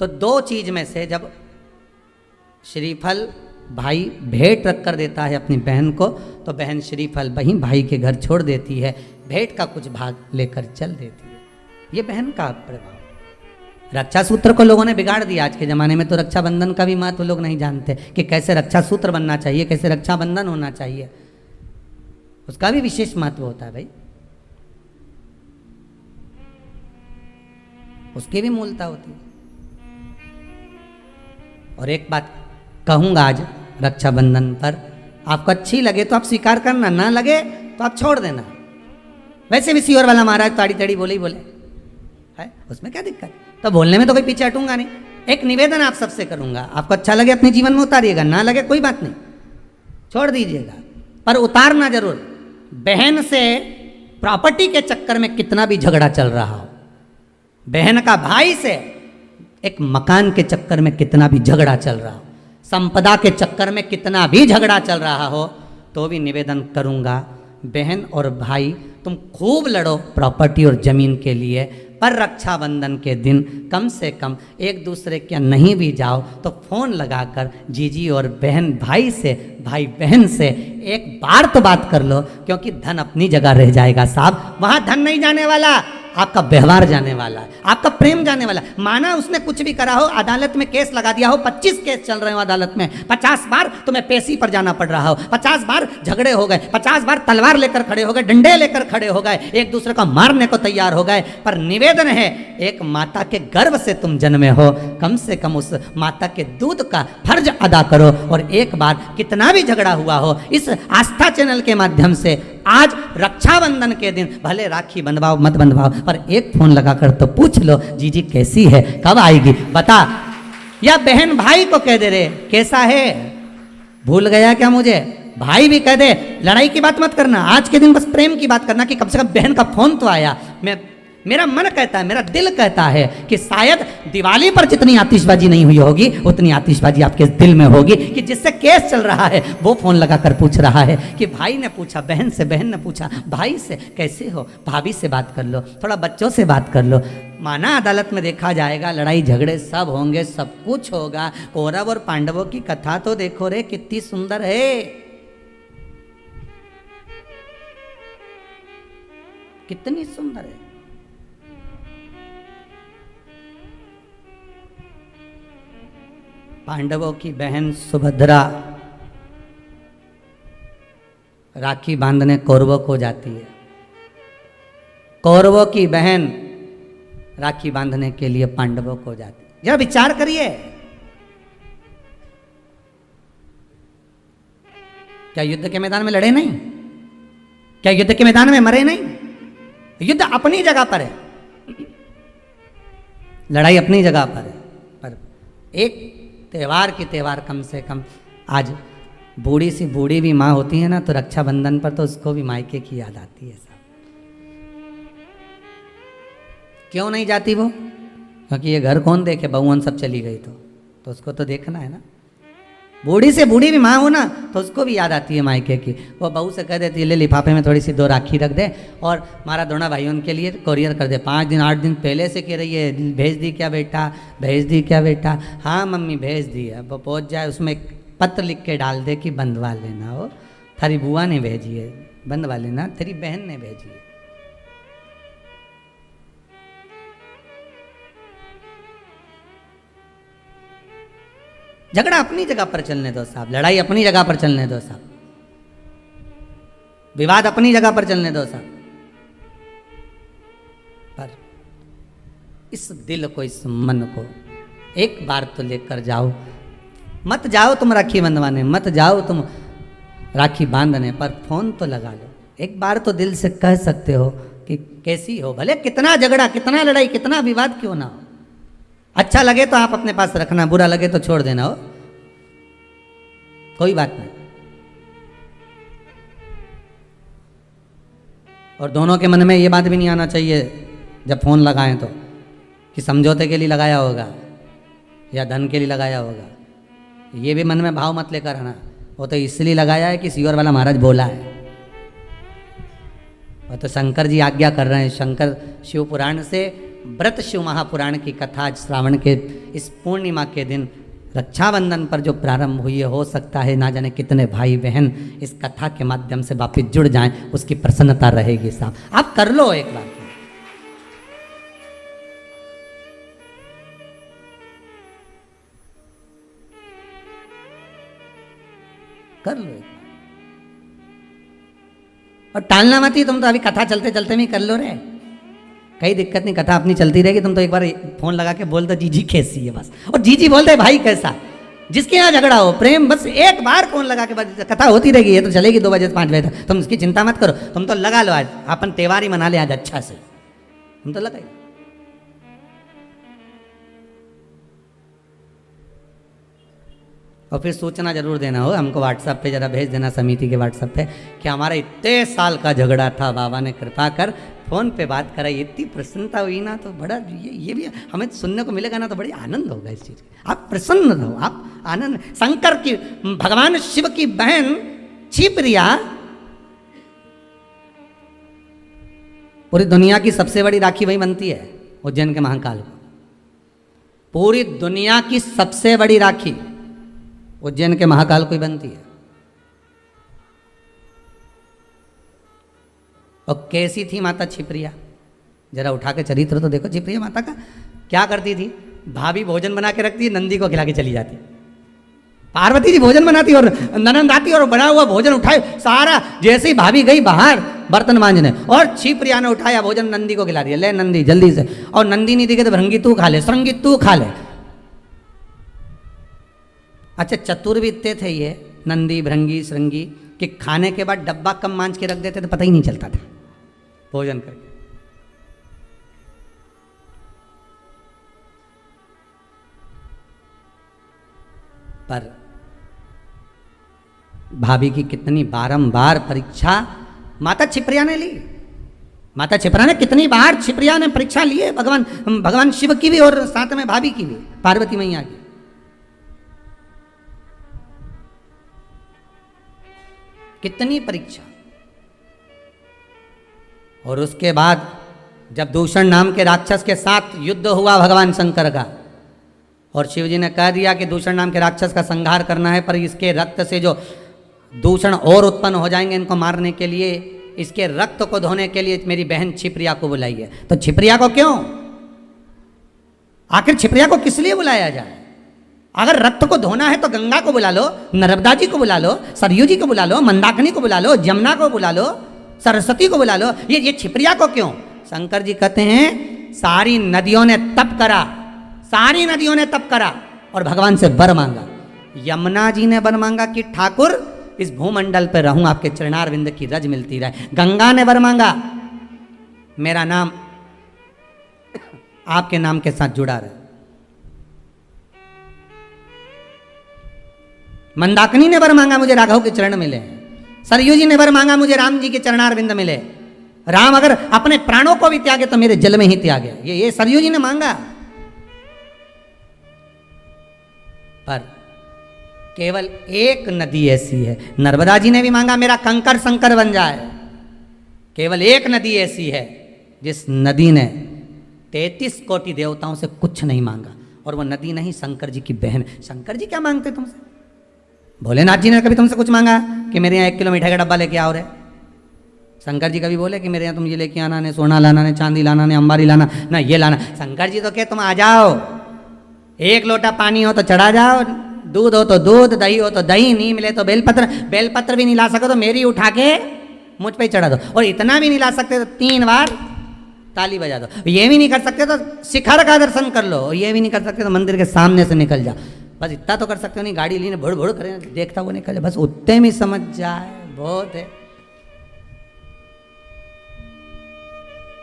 तो 2 चीज में से जब श्रीफल भाई भेंट रख कर देता है अपनी बहन को, तो बहन श्रीफल वहीं भाई के घर छोड़ देती है, भेंट का कुछ भाग लेकर चल देती है। ये बहन का प्रभाव। रक्षा सूत्र को लोगों ने बिगाड़ दिया आज के ज़माने में, तो रक्षाबंधन का भी महत्व लोग नहीं जानते कि कैसे रक्षा सूत्र बनना चाहिए, कैसे रक्षाबंधन होना चाहिए, उसका भी विशेष महत्व होता है भाई, उसकी भी मूलता होती है। और एक बात कहूँगा आज रक्षाबंधन पर, आपको अच्छी लगे तो आप स्वीकार करना, ना लगे तो आप छोड़ देना। वैसे भी सीवर वाला महाराज ताड़ी ताड़ी बोले ही बोले है, उसमें क्या दिक्कत? तो बोलने में तो कोई पीछे हटूंगा नहीं। एक निवेदन आप सबसे करूंगा, आपको अच्छा लगे अपने जीवन में उतारिएगा, ना लगे कोई बात नहीं, छोड़ दीजिएगा, पर उतारना जरूर। बहन से प्रॉपर्टी के चक्कर में कितना भी झगड़ा चल रहा हो, बहन का भाई से एक मकान के चक्कर में कितना भी झगड़ा चल रहा हो, संपदा के चक्कर में कितना भी झगड़ा चल रहा हो, तो भी निवेदन करूंगा, बहन और भाई तुम खूब लड़ो प्रॉपर्टी और जमीन के लिए, पर रक्षाबंधन के दिन कम से कम एक दूसरे के नहीं भी जाओ तो फोन लगाकर जीजी और बहन भाई से, भाई बहन से एक बार तो बात कर लो, क्योंकि धन अपनी जगह रह जाएगा साहब, वहां धन नहीं जाने वाला, आपका व्यवहार जाने वाला है, आपका प्रेम जाने वाला है। माना उसने कुछ भी करा हो, अदालत में केस लगा दिया हो, 25 केस चल रहे हो अदालत में, 50 बार तुम्हें पेशी पर जाना पड़ रहा हो, 50 बार झगड़े हो गए, 50 बार तलवार लेकर खड़े हो गए, डंडे लेकर खड़े हो गए, एक दूसरे को मारने को तैयार हो गए, पर निवेदन है, एक माता के गर्भ से तुम जन्मे हो, कम से कम उस माता के दूध का फर्ज अदा करो। और एक बार कितना भी झगड़ा हुआ हो, इस आस्था चैनल के माध्यम से आज रक्षाबंधन के दिन भले राखी बंधवाओ मत बंधवाओ, पर एक फोन लगाकर तो पूछ लो, जीजी कैसी है, कब आएगी बता, या बहन भाई को कह दे रे कैसा है, भूल गया क्या मुझे, भाई भी कह दे, लड़ाई की बात मत करना, आज के दिन बस प्रेम की बात करना कि कम से कम बहन का फोन तो आया। मैं मेरा मन कहता है, मेरा दिल कहता है कि शायद दिवाली पर जितनी आतिशबाजी नहीं हुई होगी उतनी आतिशबाजी आपके दिल में होगी कि जिससे केस चल रहा है वो फोन लगाकर पूछ रहा है कि भाई ने पूछा बहन से, बहन ने पूछा भाई से, कैसे हो, भाभी से बात कर लो, थोड़ा बच्चों से बात कर लो। माना अदालत में देखा जाएगा, लड़ाई झगड़े सब होंगे, सब कुछ होगा। कौरव और पांडवों की कथा तो देखो रे कितनी सुंदर है, कितनी सुंदर है। पांडवों की बहन सुभद्रा राखी बांधने कौरवों को जाती है, कौरवों की बहन राखी बांधने के लिए पांडवों को जाती है। जरा विचार करिए, क्या युद्ध के मैदान में लड़े नहीं? क्या युद्ध के मैदान में मरे नहीं? युद्ध अपनी जगह पर है, लड़ाई अपनी जगह पर है, पर एक त्यौहार की त्यौहार कम से कम आज बूढ़ी सी बूढ़ी भी माँ होती है ना, तो रक्षाबंधन पर तो उसको भी मायके की याद आती है। सब क्यों नहीं जाती वो? क्योंकि ये घर कौन देखे, बहुवन सब चली गई तो उसको तो देखना है ना। बूढ़ी से बूढ़ी भी माँ हो ना तो उसको भी याद आती है मायके की। वो बहू से कह देती है ले लिफाफे में थोड़ी सी 2 राखी रख दे और मारा दोना भाइयों के लिए कोरियर कर दे। 5 दिन 8 दिन पहले से कह रही है भेज दी क्या बेटा, भेज दी क्या बेटा? हाँ मम्मी भेज दी है। वो पहुँच जाए उसमें एक पत्र लिख के डाल दे कि बंधवा लेना, हो थारी बुआ ने भेजी है, बंधवा लेना, तेरी बहन ने भेजी है। झगड़ा अपनी जगह पर चलने दो साहब, लड़ाई अपनी जगह पर चलने दो साहब, विवाद अपनी जगह पर चलने दो साहब, पर इस दिल को, इस मन को एक बार तो लेकर जाओ। मत जाओ तुम राखी बंधवाने, मत जाओ तुम राखी बांधने, पर फोन तो लगा लो। एक बार तो दिल से कह सकते हो कि कैसी हो, भले कितना झगड़ा, कितना लड़ाई, कितना विवाद क्यों ना हो। अच्छा लगे तो आप अपने पास रखना, बुरा लगे तो छोड़ देना, हो कोई बात नहीं। और दोनों के मन में ये बात भी नहीं आना चाहिए जब फोन लगाएं तो कि समझौते के लिए लगाया होगा या धन के लिए लगाया होगा। ये भी मन में भाव मत लेकर आना, वो तो इसलिए लगाया है कि सीवर वाला महाराज बोला है। और तो शंकर जी आज्ञा कर रहे हैं, शंकर शिव पुराण से व्रत शिव महापुराण की कथा आज श्रावण के इस पूर्णिमा के दिन रक्षाबंधन पर जो प्रारंभ हुई है, हो सकता है ना जाने कितने भाई बहन इस कथा के माध्यम से वापिस जुड़ जाएं, उसकी प्रसन्नता रहेगी साहब। आप कर लो एक बार, कर लो एक बार। और टालना मत ही, तुम तो अभी कथा चलते चलते भी कर लो रे, कई दिक्कत नहीं, कथा अपनी चलती रहेगी। तुम तो एक बार फोन लगा के बोल दो जीजी कैसी है बस, और जीजी बोल दे भाई कैसा। जिसके यहाँ झगड़ा हो प्रेम, बस एक बार फोन लगा के बस कथा होती रहेगी। ये तो चलेगी 2 बजे से 5 बजे तक, तुम उसकी चिंता मत करो। तुम तो लगा लो, आज अपन त्योहार ही मना ले आज अच्छा से, तुम तो लगाई। और फिर सूचना जरूर देना हो हमको, व्हाट्सएप पे जरा भेज देना, समिति के व्हाट्सएप पे, कि हमारा इतने साल का झगड़ा था, बाबा ने कृपा कर फोन पे बात कराई। इतनी प्रसन्नता हुई ना, तो बड़ा ये भी हमें सुनने को मिलेगा ना, तो बड़ी आनंद होगा इस चीज़ का। आप प्रसन्न रहो, आप आनंद। शंकर की, भगवान शिव की बहन छिप्रिया पूरी दुनिया की सबसे बड़ी राखी वही बनती है, उज्जैन के महाकाल को। पूरी दुनिया की सबसे बड़ी राखी उज्जैन के महाकाल को ही बनती है। और कैसी थी माता छिप्रिया, जरा उठा के चरित्र तो देखो छिप्रिया माता का। क्या करती थी, भाभी भोजन बना के रखती है, नंदी को खिला के चली जाती। पार्वती जी भोजन बनाती और ननंद आती और बना हुआ भोजन उठाए सारा। जैसे ही भाभी गई बाहर बर्तन मांजने, और छिप्रिया ने उठाया भोजन नंदी को खिला दिया, ले नंदी जल्दी से। और नंदी नहीं दिखे तो भृंगी तू खा ले, श्रृंगी तू खा ले। अच्छा, चतुर भी इतने थे ये नंदी भृंगी श्रृंगी कि खाने के बाद डब्बा कम मांझ के रख देते तो पता ही नहीं चलता था भोजन करके। पर भाभी की कितनी बारंबार परीक्षा माता छिप्रिया ने ली। माता क्षिप्रा ने कितनी बार क्षिप्रिया ने परीक्षा ली है, भगवान शिव की भी और साथ में भाभी की भी, पार्वती मैया की। कितनी परीक्षा। और उसके बाद जब दूषण नाम के राक्षस के साथ युद्ध हुआ भगवान शंकर का, और शिव जी ने कह दिया कि दूषण नाम के राक्षस का संहार करना है, पर इसके रक्त से जो दूषण और उत्पन्न हो जाएंगे इनको मारने के लिए, इसके रक्त को धोने के लिए मेरी बहन क्षिप्रिया को बुलाइए। तो क्षिप्रिया को क्यों, आखिर क्षिप्रिया को किस लिए बुलाया जाए? अगर रक्त को धोना है तो गंगा को बुला लो, नर्मदा जी को बुला लो, सरयू जी को बुला लो, मंदाकिनी को बुला लो, जमुना को बुला लो, सरस्वती को बुला लो, ये क्षिप्रिया को क्यों? शंकर जी कहते हैं सारी नदियों ने तप करा, सारी नदियों ने तप करा और भगवान से वर मांगा। यमुना जी ने वर मांगा कि ठाकुर इस भूमंडल पर रहूं, आपके चरणार विंद की रज मिलती रहे। गंगा ने वर मांगा मेरा नाम आपके नाम के साथ जुड़ा रहे। मंदाकिनी ने वर मांगा मुझे राघव के चरण मिले। सरयू जी ने वर मांगा मुझे राम जी के चरणार विंद मिले। राम अगर अपने प्राणों को भी त्यागे तो मेरे जल में ही त्यागे, ये सरयू जी ने मांगा। पर केवल एक नदी ऐसी है, नर्मदा जी ने भी मांगा मेरा कंकर संकर बन जाए। केवल एक नदी ऐसी है जिस नदी ने 33 कोटि देवताओं से कुछ नहीं मांगा, और वो नदी नहीं शंकर जी की बहन। शंकर जी क्या मांगते तुमसे? भोलेनाथ जी ने कभी तुमसे कुछ मांगा कि मेरे यहाँ 1 किलो मिठाई का डब्बा लेके आओ रे? शंकर जी कभी बोले कि मेरे यहाँ तुम ये लेके आना, ने सोना लाना, ने चांदी लाना, ने अंबारी लाना, ना ये लाना? शंकर जी तो क्या तुम आ जाओ, 1 लोटा पानी हो तो चढ़ा जाओ, दूध हो तो दूध, दही हो तो दही, नहीं मिले तो बेलपत्र भी नहीं ला सको तो मेरी उठा के मुझ पे चढ़ा दो, और इतना भी नहीं ला सकते तो 3 बार ताली बजा दो। ये भी नहीं कर सकते तो शिखर का दर्शन कर लो, और ये भी नहीं कर सकते तो मंदिर के सामने से निकल जाओ। बस इतना तो कर सकते हो, नहीं गाड़ी लीने भुड़ भुड़ करें, देखता हुआ निकल जाए, बस उतने में समझ जाए बहुत है।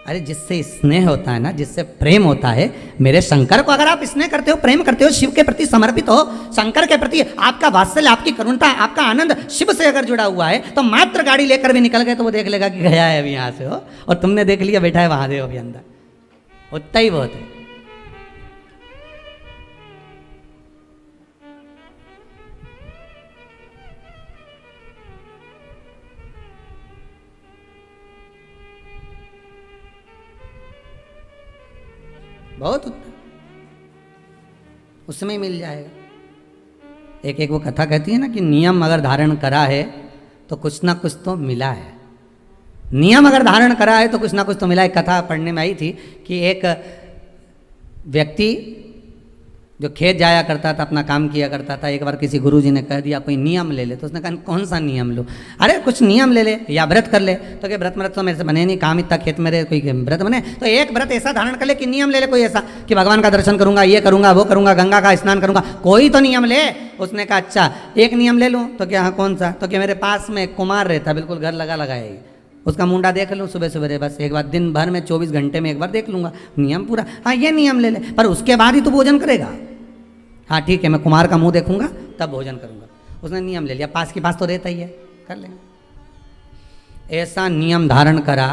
अरे जिससे स्नेह होता है ना, जिससे प्रेम होता है, मेरे शंकर को अगर आप स्नेह करते हो, प्रेम करते हो, शिव के प्रति समर्पित हो, शंकर के प्रति आपका वात्सल्य, आपकी करुणता, आपका आनंद शिव से अगर जुड़ा हुआ है, तो मात्र गाड़ी लेकर भी निकल गए तो वो देख लेगा कि गया है अभी यहाँ से हो, और तुमने देख लिया बैठा है महादेव अभी अंदर, उतना ही बहुत है। बहुत उसमें ही मिल जाएगा। एक वो कथा कहती है ना कि नियम अगर धारण करा है तो कुछ ना कुछ तो मिला है। नियम अगर धारण करा है तो कुछ ना कुछ तो मिला है। कथा पढ़ने में आई थी कि एक व्यक्ति जो खेत जाया करता था, अपना काम किया करता था, एक बार किसी गुरुजी ने कह दिया कोई नियम ले ले, तो उसने कहा कौन सा नियम लो? अरे कुछ नियम ले ले या व्रत कर ले। तो क्या व्रत तो मेरे से बने नहीं, काम इतना खेत में रहे, कोई व्रत बने? तो एक व्रत ऐसा धारण कर ले कि नियम ले ले कोई ऐसा कि भगवान का दर्शन करूंगा, ये करूंगा, वो करूंगा, गंगा का स्नान करूंगा, कोई तो नियम ले। उसने कहा अच्छा एक नियम ले लूँ। तो क्या हाँ कौन सा? तो क्या मेरे पास में कुमार रहता, बिल्कुल घर लगा लगाए, उसका मुंडा देख लूँ सुबह सुबह, बस एक बार दिन भर में 24 घंटे में एक बार देख लूँगा, नियम पूरा। हाँ ये नियम ले ले, पर उसके बाद ही तो भोजन करेगा। हाँ ठीक है, मैं कुमार का मुंह देखूंगा तब भोजन करूंगा। उसने नियम ले लिया, पास के पास तो रहता ही है, कर लेंगे। ऐसा नियम धारण करा,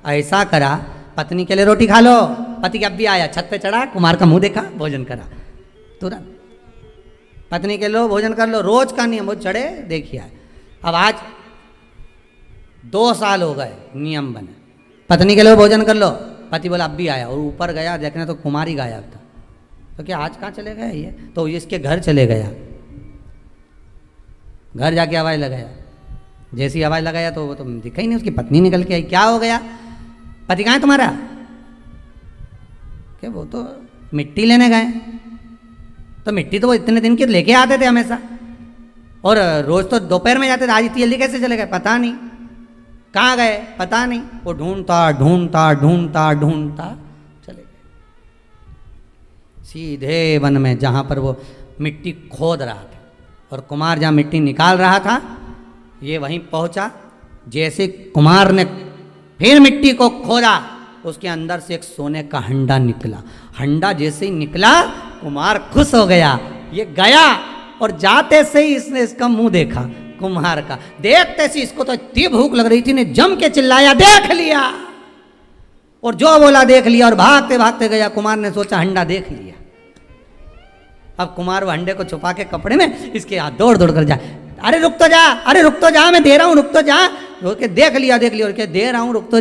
ऐसा करा, पत्नी के लिए रोटी खा लो, पति अब भी आया, छत पे चढ़ा, कुमार का मुंह देखा, भोजन करा तुरंत। पत्नी के लो भोजन कर लो, रोज का नियम, वो चढ़े देखिए। अब आज 2 साल हो गए नियम बने, पत्नी के लिए भोजन कर लो, पति बोला अब भी आया, और ऊपर गया देखने तो कुमार ही गायब था। तो क्या आज कहाँ चले गए ये? तो इसके घर चले गया, घर जाके आवाज़ लगाया, जैसी आवाज़ लगाया तो वो तो दिखा ही नहीं, उसकी पत्नी निकल के आई। क्या हो गया? पति कहाँ है तुम्हारा? क्या वो तो मिट्टी लेने गए। तो मिट्टी तो वो इतने दिन की लेके आते थे हमेशा, और रोज तो दोपहर में जाते थे, आज इतनी जल्दी कैसे चले गए? पता नहीं कहाँ गए, पता नहीं। वो ढूंढता ढूंढता ढूंढता ढूंढता चले गए सीधे वन में, जहाँ पर वो मिट्टी खोद रहा था, और कुमार जहाँ मिट्टी निकाल रहा था ये वहीं पहुँचा। जैसे कुमार ने फिर मिट्टी को खोदा, उसके अंदर से एक सोने का हंडा निकला। हंडा जैसे ही निकला कुमार खुश हो गया, ये गया, और जाते से ही इसने इसका मुंह देखा कुम्हार का। देखते से इसको तो इतनी भूख लग रही थी, ने जम के चिल्लाया देख लिया। और जो बोला देख लिया और भागते भागते गया। कुमार ने सोचा हंडा देख लिया। अब कुमार वो हंडे को छुपा के कपड़े में इसके हाथ दौड़ दौड़ कर जाए, अरे रुक तो जा, अरे रुक तो जा, मैं दे रहा हूँ, रुक तो जा। के देख लिया और के दे रहा हूँ, रुक तो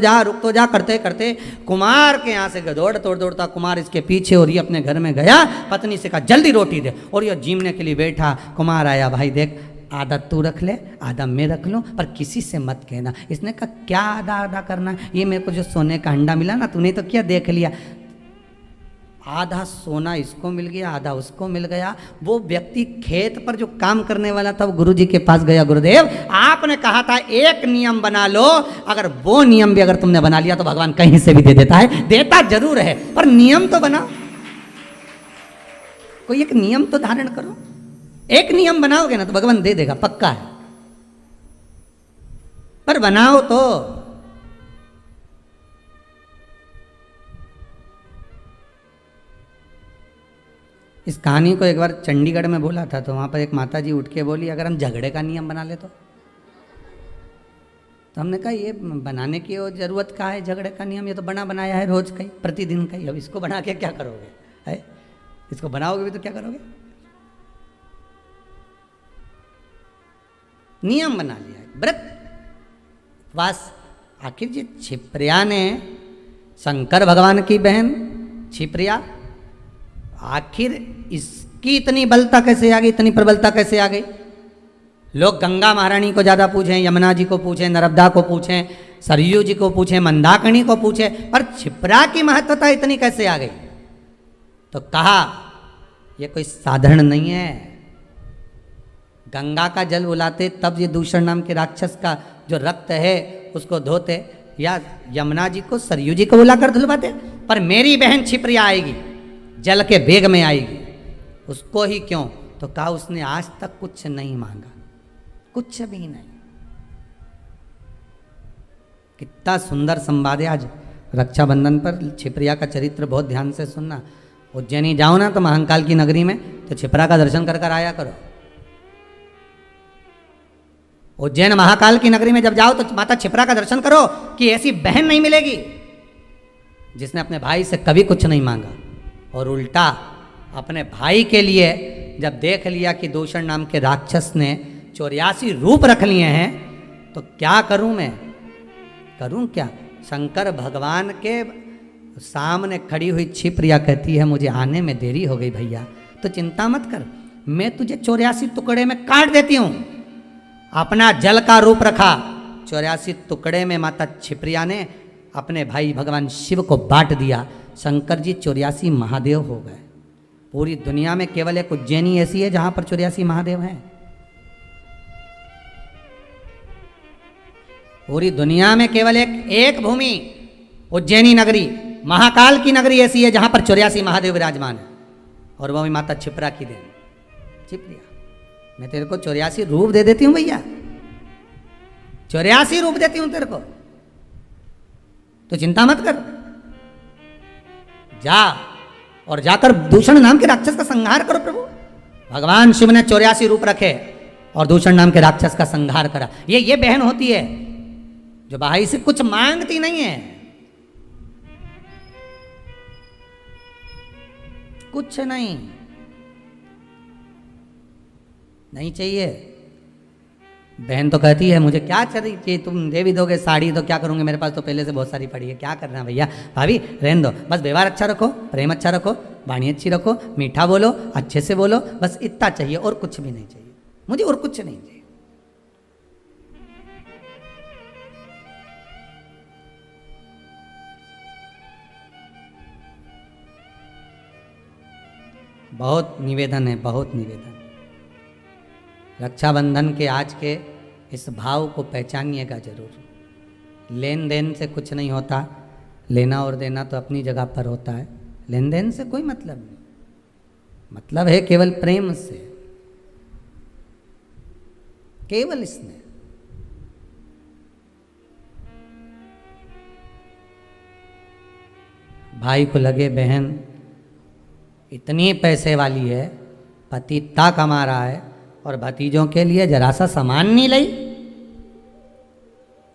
जा करते करते कुमार के यहाँ से दौड़ता कुमार इसके पीछे, और ये अपने घर में गया। पत्नी से कहा जल्दी रोटी दे, और ये जीमने के लिए बैठा। कुमार आया, भाई देख आधा तू रख ले, आधा मैं रख लूँ, पर किसी से मत कहना। इसने कहा क्या आधा आधा करना, ये मेरे को जो सोने का अंडा मिला ना, तूने तो क्या देख लिया, आधा सोना इसको मिल गया, आधा उसको मिल गया। वो व्यक्ति खेत पर जो काम करने वाला था वो गुरुजी के पास गया, गुरुदेव आपने कहा था एक नियम बना लो, अगर वो नियम भी अगर तुमने बना लिया तो भगवान कहीं से भी दे देता है, देता जरूर है, पर नियम तो बनाओ, कोई एक नियम तो धारण करो। एक नियम बनाओगे ना तो भगवान दे देगा, पक्का है, पर बनाओ तो। इस कहानी को एक बार चंडीगढ़ में बोला था, तो वहाँ पर एक माता जी उठ के बोली अगर हम झगड़े का नियम बना ले तो हमने कहा ये बनाने की ज़रूरत का है झगड़े का नियम, ये तो बना बनाया है रोज का ही, प्रतिदिन का ही, अब इसको बना के क्या करोगे, है इसको बनाओगे भी तो क्या करोगे। नियम बना लिया है, व्रत वास। आखिर जी छिप्रिया ने शंकर भगवान की बहन छिप्रिया, आखिर इसकी इतनी बलता कैसे आ गई, इतनी प्रबलता कैसे आ गई। लोग गंगा महारानी को ज़्यादा पूछें, यमुना जी को पूछें, नर्मदा को पूछें, सरयू जी को पूछें, मंदाकिनी को पूछें, पर छिप्रा की महत्वता इतनी कैसे आ गई। तो कहा यह कोई साधारण नहीं है। गंगा का जल उलाते तब ये दूषण नाम के राक्षस का जो रक्त है उसको धोते, या यमुना जी को सरयू जी को बुलाकर धुलवाते, पर मेरी बहन छिप्रिया आएगी, जल के वेग में आएगी, उसको ही क्यों। तो कहा उसने आज तक कुछ नहीं मांगा, कुछ भी नहीं। कितना सुंदर संवाद है। आज रक्षाबंधन पर छिप्रिया का चरित्र बहुत ध्यान से सुनना। उज्जैनी जाओ ना तो महाकाल की नगरी में, तो छिप्रा का दर्शन कर कर आया करो। उज्जैन महाकाल की नगरी में जब जाओ तो माता छिप्रा का दर्शन करो कि ऐसी बहन नहीं मिलेगी जिसने अपने भाई से कभी कुछ नहीं मांगा, और उल्टा अपने भाई के लिए जब देख लिया कि दूषण नाम के राक्षस ने 84 रूप रख लिए हैं, तो क्या करूं मैं, करूं क्या। शंकर भगवान के सामने खड़ी हुई छिप्रिया कहती है मुझे आने में देरी हो गई भैया, तो चिंता मत कर, मैं तुझे 84 टुकड़े में काट देती हूं। अपना जल का रूप रखा, 84 टुकड़े में माता छिप्रिया ने अपने भाई भगवान शिव को बांट दिया। शंकर जी 84 महादेव हो गए। पूरी दुनिया में केवल एक उज्जैनी ऐसी है जहां पर 84 महादेव हैं। पूरी दुनिया में केवल एक भूमि उज्जैनी नगरी, महाकाल की नगरी ऐसी है जहां पर 84 महादेव विराजमान है, और वह भी माता छिप्रा की देन। छिप्रिया मैं तेरे को 84 रूप दे देती हूं भैया, 84 रूप देती हूं तेरे को, तो चिंता मत कर, जा और जाकर दूषण नाम के राक्षस का संहार करो। प्रभु भगवान शिव ने 84 रूप रखे और दूषण नाम के राक्षस का संहार करा। ये बहन होती है जो भाई से कुछ मांगती नहीं है, कुछ नहीं चाहिए। बहन तो कहती है मुझे क्या चाहिए, तुम दे भी दोगे साड़ी तो क्या करूंगे, मेरे पास तो पहले से बहुत सारी पड़ी है, क्या करना भैया। भाभी रहने दो, बस व्यवहार अच्छा रखो, प्रेम अच्छा रखो, वाणी अच्छी रखो, मीठा बोलो, अच्छे से बोलो, बस इतना चाहिए और कुछ भी नहीं चाहिए मुझे, और कुछ नहीं चाहिए। बहुत निवेदन है, बहुत निवेदन। रक्षाबंधन के आज के इस भाव को पहचानिएगा जरूर। लेन देन से कुछ नहीं होता, लेना और देना तो अपनी जगह पर होता है, लेन देन से कोई मतलब नहीं, मतलब है केवल प्रेम से, केवल इसमें। भाई को लगे बहन इतनी पैसे वाली है, पति इतना कमा रहा है, और भतीजों के लिए जरा सा सामान नहीं लाई,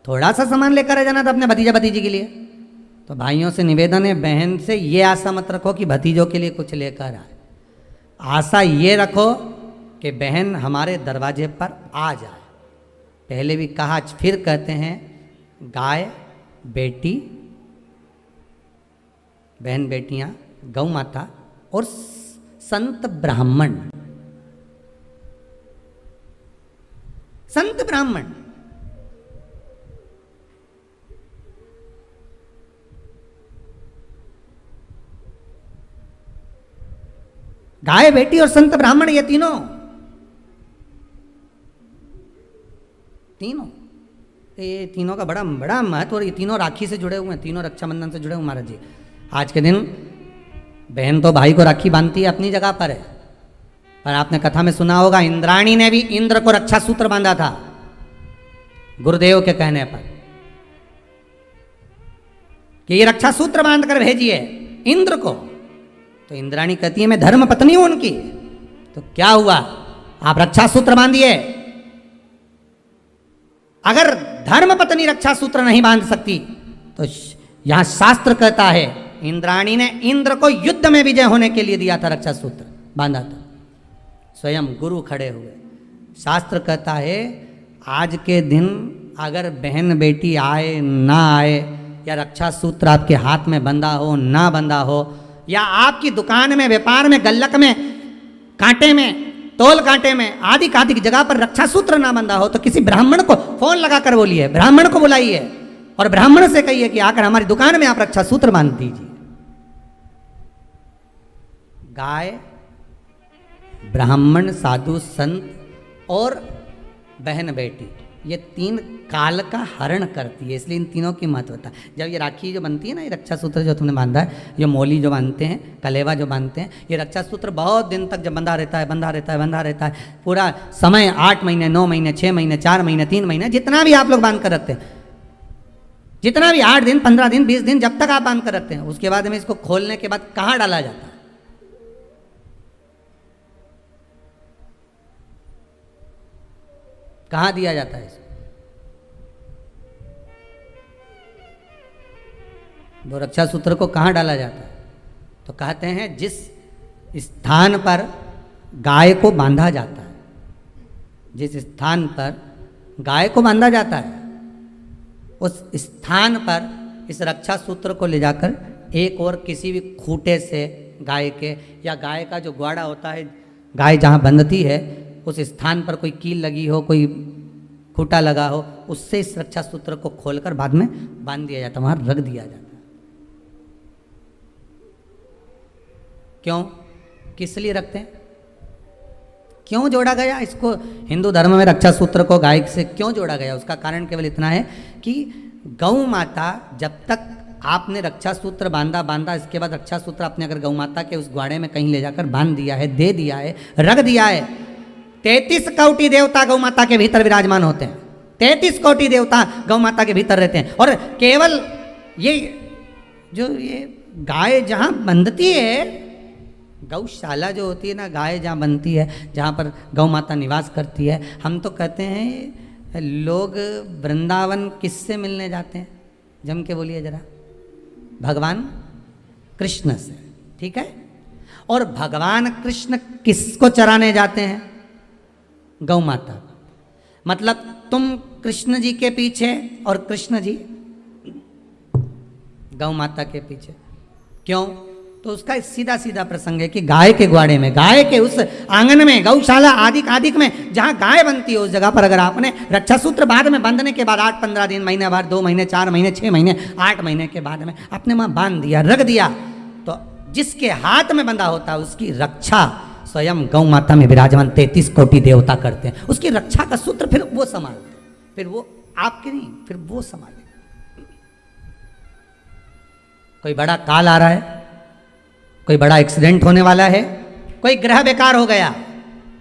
थोड़ा सा सामान लेकर आ जाना था अपने भतीजा भतीजी के लिए, तो भाइयों से निवेदन है, बहन से ये आशा मत रखो कि भतीजों के लिए कुछ लेकर आए। आशा ये रखो कि बहन हमारे दरवाजे पर आ जाए। पहले भी कहा, फिर कहते हैं, गाय बेटी, बहन बेटियां, गौ माता और संत ब्राह्मण। संत ब्राह्मण गाय बेटी और संत ब्राह्मण, ये तीनों ये तीनों का बड़ा बड़ा महत्व। और ये तीनों राखी से जुड़े हुए हैं, तीनों रक्षाबंधन से जुड़े हुए महाराज जी। आज के दिन बहन तो भाई को राखी बांधती है, अपनी जगह पर है, पर आपने कथा में सुना होगा, इंद्राणी ने भी इंद्र को रक्षा सूत्र बांधा था गुरुदेव के कहने पर कि ये रक्षा सूत्र बांध कर भेजिए इंद्र को। तो इंद्राणी कहती है, मैं धर्म पत्नी हूं उनकी। तो क्या हुआ, आप रक्षा सूत्र बांधिए। अगर धर्म पत्नी रक्षा सूत्र नहीं बांध सकती तो यहां शास्त्र कहता है, इंद्राणी ने इंद्र को युद्ध में विजय होने के लिए दिया था, रक्षा सूत्र बांधा था, स्वयं गुरु खड़े हुए। शास्त्र कहता है, आज के दिन अगर बहन बेटी आए ना आए, या रक्षा सूत्र आपके हाथ में बंधा हो ना बंधा हो, या आपकी दुकान में, व्यापार में, गल्लक में, कांटे में, तोल कांटे में, आदि आदि जगह पर रक्षा सूत्र ना बंधा हो, तो किसी ब्राह्मण को फोन लगाकर बोलिए, ब्राह्मण को बुलाइए और ब्राह्मण से कहिए कि आकर हमारी दुकान में आप रक्षा सूत्र बांध दीजिए। गाय, ब्राह्मण, साधु, संत और बहन बेटी, ये तीन काल का हरण करती है, इसलिए इन तीनों की महत्वता। जब ये राखी जो बनती है ना, ये रक्षा सूत्र जो तुमने बांधा है, ये मोली जो बांधते हैं, कलेवा जो बांधते हैं, ये रक्षा सूत्र बहुत दिन तक जब बंधा रहता है, बंधा रहता है, बंधा रहता है, पूरा समय 8 महीने, 9 महीने, 6 महीने, 4 महीने, 3 महीने, जितना भी आप लोग बांध कर रखते हैं, जितना भी 8 दिन, 15 दिन, 20 दिन, जब तक आप बांध कर रखते हैं, उसके बाद में इसको खोलने के बाद कहाँ डाला जाता है? कहाँ दिया जाता है इसको? वो रक्षा सूत्र को कहाँ डाला जाता है? तो कहते हैं, जिस स्थान पर गाय को बांधा जाता है, जिस स्थान पर गाय को बांधा जाता है, उस स्थान पर इस रक्षा सूत्र को ले जाकर एक और किसी भी खूंटे से गाय के, या गाय का जो ग्वाड़ा होता है, गाय जहाँ बंधती है, उस स्थान पर कोई कील लगी हो, कोई खूंटा लगा हो, उससे इस रक्षा सूत्र को खोलकर बाद में बांध दिया जाता है, वहाँ रख दिया जाता है। क्यों, किस लिए रखते हैं, क्यों जोड़ा गया इसको? हिंदू धर्म में रक्षा सूत्र को गाय से क्यों जोड़ा गया? उसका कारण केवल इतना है कि गौ माता, जब तक आपने रक्षा सूत्र बांधा, इसके बाद रक्षा सूत्र आपने अगर गौ माता के उस ग्वाड़े में कहीं ले जाकर बांध दिया है, दे दिया है, रख दिया है, 33 कोटि देवता गौ माता के भीतर विराजमान होते हैं, 33 कोटि देवता गौ माता के भीतर रहते हैं। और केवल ये जो ये गाय जहाँ बंधती है, गौशाला जो होती है ना, गाय जहाँ बनती है, जहाँ पर गौ माता निवास करती है, हम तो कहते हैं लोग वृंदावन किससे मिलने जाते हैं? जम के बोलिए जरा, भगवान कृष्ण से, ठीक है? और भगवान कृष्ण किसको चराने जाते हैं? गौ माता। मतलब तुम कृष्ण जी के पीछे और कृष्ण जी गौ माता के पीछे। क्यों? तो उसका सीधा सीधा प्रसंग है कि गाय के ग्वाड़े में, गाय के उस आंगन में, गौशाला आदिक आदिक में जहाँ गाय बनती है, उस जगह पर अगर आपने रक्षा सूत्र बाद में बांधने के बाद 8-15 दिन, महीने बाद, 2 महीने, 4 महीने, 6 महीने, 8 महीने के बाद में आपने वहाँ बांध दिया, रख दिया, तो जिसके हाथ में बंधा होता है उसकी रक्षा स्वयं गौ माता में विराजमान 33 कोटि देवता करते हैं। उसकी रक्षा का सूत्र फिर वो संभालते हैं, फिर वो आपके नहीं, फिर वो संभालेगा। कोई बड़ा काल आ रहा है, कोई बड़ा एक्सीडेंट होने वाला है, कोई ग्रह बेकार हो गया,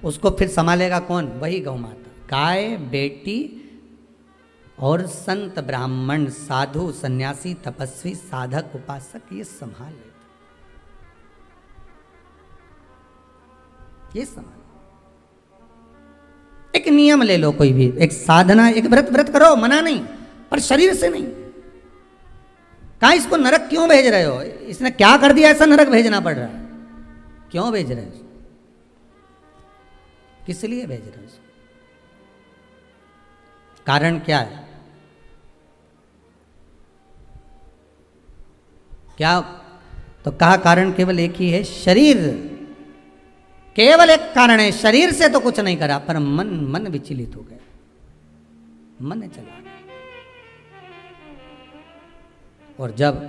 उसको फिर संभालेगा कौन? वही गौ माता। गाय, बेटी और संत, ब्राह्मण, साधु, सन्यासी, तपस्वी, साधक, उपासक, ये संभाल लेते, ये संभाल। एक नियम ले लो, कोई भी एक साधना, एक व्रत करो, मना नहीं, पर शरीर से नहीं। कहा इसको नरक क्यों भेज रहे हो, इसने क्या कर दिया ऐसा नरक भेजना पड़ रहा है, क्यों भेज रहे हो, किस लिए भेज रहे हो, कारण क्या है, क्या? तो कहा कारण केवल एक ही है, शरीर, केवल एक कारण है, शरीर से तो कुछ नहीं करा, पर मन विचलित हो गया, मन चला गया। और जब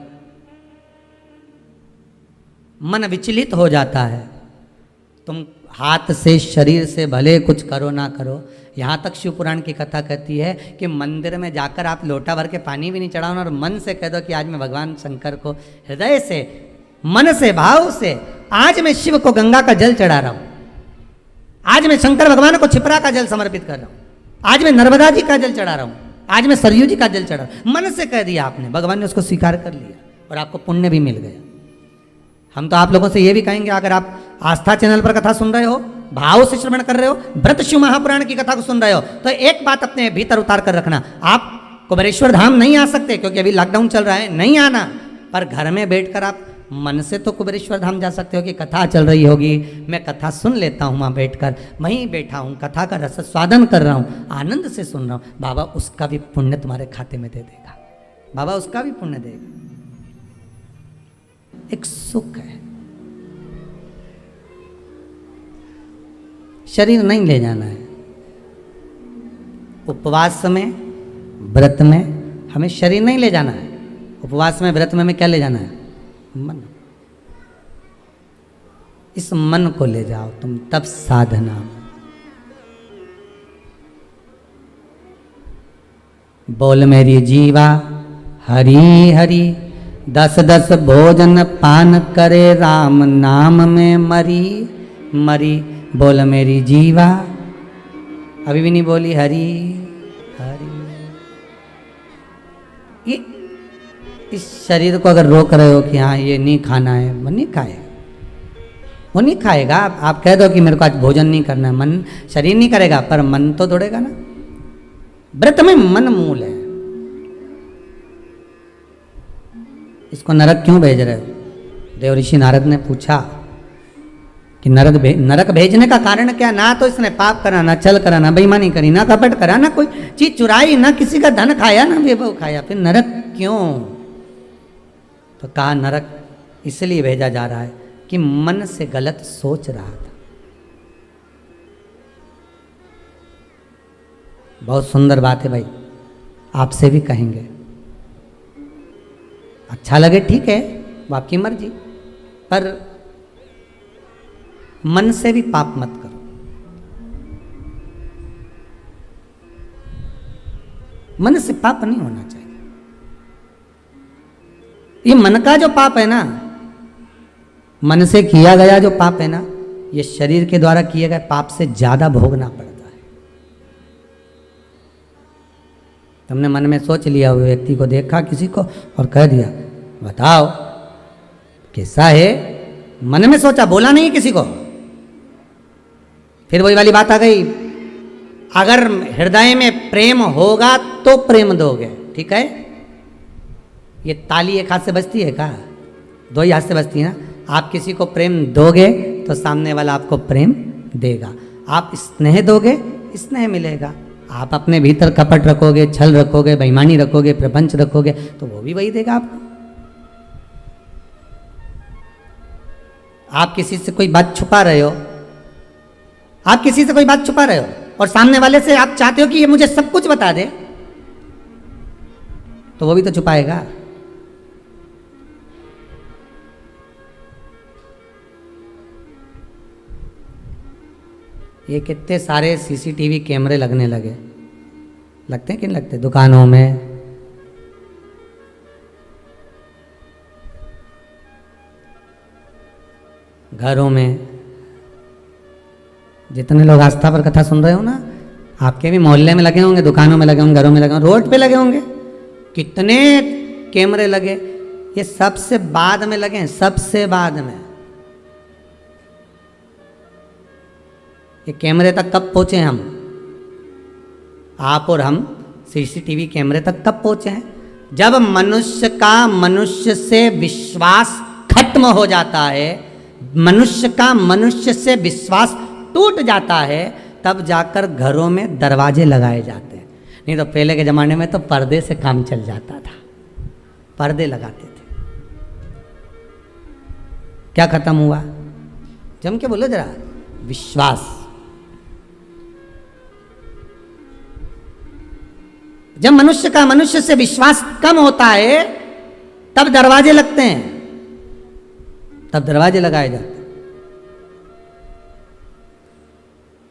मन विचलित हो जाता है, तुम हाथ से शरीर से भले कुछ करो ना करो, यहाँ तक शिव पुराण की कथा कहती है कि मंदिर में जाकर आप लोटा भर के पानी भी नहीं चढ़ाओ और मन से कह दो कि आज मैं भगवान शंकर को हृदय से, मन से, भाव से, आज मैं शिव को गंगा का जल चढ़ा रहा हूं, आज मैं शंकर भगवान को छिपरा का जल समर्पित कर रहा हूं, आज मैं नर्मदा जी का जल चढ़ा रहा हूं, आज मैं सरयू जी का जल चढ़ा रहा हूं, मन से कह दिया आपने, भगवान ने उसको स्वीकार कर लिया और आपको पुण्य भी मिल गया। हम तो आप लोगों से ये भी कहेंगे, अगर आप आस्था चैनल पर कथा सुन रहे हो, भाव से श्रवण कर रहे हो, व्रत शिव महापुराण की कथा को सुन रहे हो, तो एक बात अपने भीतर उतार कर रखना, आप कुबेरेश्वर धाम नहीं आ सकते क्योंकि अभी लॉकडाउन चल रहा है, नहीं आना, पर घर में बैठकर आप मन से तो कुबेरेश्वर धाम जा सकते हो कि कथा चल रही होगी, मैं कथा सुन लेता हूँ वहाँ बैठकर, वहीं बैठा हूँ, कथा का रस स्वादन कर रहा हूँ, आनंद से सुन रहा हूँ, बाबा उसका भी पुण्य तुम्हारे खाते में दे देगा, बाबा उसका भी पुण्य देगा। एक सुख है, शरीर नहीं ले जाना है। उपवास में, व्रत में हमें शरीर नहीं ले जाना है, उपवास में, व्रत में हमें क्या ले जाना है, मन। इस मन को ले जाओ तुम, तब साधना। बोल मेरी जीवा हरि हरि, 10 भोजन पान करे, राम नाम में मरी मरी। बोल मेरी जीवा, अभी भी नहीं बोली हरि हरि। ये इस शरीर को अगर रोक रहे हो कि हाँ ये नहीं खाना है, वो नहीं खाएगा, वो नहीं खाएगा। आप कह दो कि मेरे को आज भोजन नहीं करना है, मन, शरीर नहीं करेगा पर मन तो दौड़ेगा ना। व्रत में मन मूल है। इसको नरक क्यों भेज रहे हो? देव ऋषि नारद ने पूछा कि नरक भेजने का कारण क्या? ना तो इसने पाप करा, ना छल करा, ना बेईमानी करी, ना कपट करा, ना कोई चीज चुराई, ना किसी का धन खाया, ना वैभव खाया, फिर नरक क्यों? तो कहा नरक इसलिए भेजा जा रहा है कि मन से गलत सोच रहा था। बहुत सुंदर बात है भाई, आपसे भी कहेंगे, अच्छा लगे ठीक है, वो आपकी मर्जी, पर मन से भी पाप मत करो। मन से पाप नहीं होना चाहिए। ये मन का जो पाप है ना, मन से किया गया जो पाप है ना, ये शरीर के द्वारा किए गए पाप से ज्यादा भोगना पड़ता है। तुमने मन में सोच लिया, हुए व्यक्ति को देखा किसी को और कह दिया बताओ कैसा है, मन में सोचा, बोला नहीं किसी को। फिर वही वाली बात आ गई, अगर हृदय में प्रेम होगा तो प्रेम दोगे, ठीक है। ये ताली एक हाथ से बजती है क्या? दो ही हाथ से बजती है ना। आप किसी को प्रेम दोगे तो सामने वाला आपको प्रेम देगा। आप स्नेह दोगे, स्नेह मिलेगा। आप अपने भीतर कपट रखोगे, छल रखोगे, बेईमानी रखोगे, प्रपंच रखोगे, तो वो भी वही देगा आपको। आप किसी से कोई बात छुपा रहे हो, आप किसी से कोई बात छुपा रहे हो और सामने वाले से आप चाहते हो कि ये मुझे सब कुछ बता दे, तो वो भी तो छुपाएगा। ये कितने सारे सीसीटीवी कैमरे लगने लगे, लगते हैं कि नहीं लगते? दुकानों में, घरों में। जितने लोग आस्था पर कथा सुन रहे हो ना, आपके भी मोहल्ले में लगे होंगे, दुकानों में लगे होंगे, घरों में लगे होंगे, रोड पे लगे होंगे। कितने कैमरे लगे, ये सबसे बाद में लगे हैं, सबसे बाद में। ये कैमरे तक कब पहुंचे हम? आप और हम सीसीटीवी कैमरे तक कब पहुंचे हैं? जब मनुष्य का मनुष्य से विश्वास खत्म हो जाता है, मनुष्य का मनुष्य से विश्वास टूट जाता है, तब जाकर घरों में दरवाजे लगाए जाते हैं। नहीं तो पहले के ज़माने में तो पर्दे से काम चल जाता था, पर्दे लगाते थे। क्या खत्म हुआ? जम के बोलो जरा, विश्वास। जब मनुष्य का मनुष्य से विश्वास कम होता है तब दरवाजे लगते हैं, तब दरवाजे लगाए जाते हैं।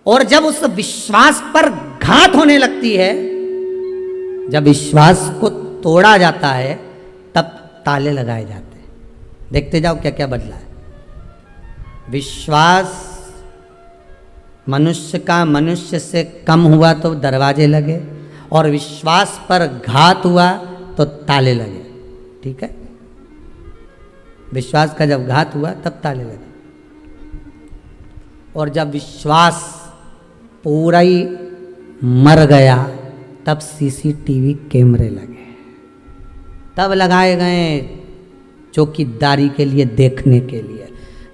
और जब उस विश्वास पर घात होने लगती है, जब विश्वास को तोड़ा जाता है, तब ताले लगाए जाते हैं। देखते जाओ क्या क्या बदला है। विश्वास मनुष्य का मनुष्य से कम हुआ तो दरवाजे लगे, और विश्वास पर घात हुआ तो ताले लगे। ठीक है, विश्वास का जब घात हुआ तब ताले लगे, और जब विश्वास पूरा ही मर गया तब सीसीटीवी कैमरे लगे, तब लगाए गए चौकीदारी के लिए, देखने के लिए।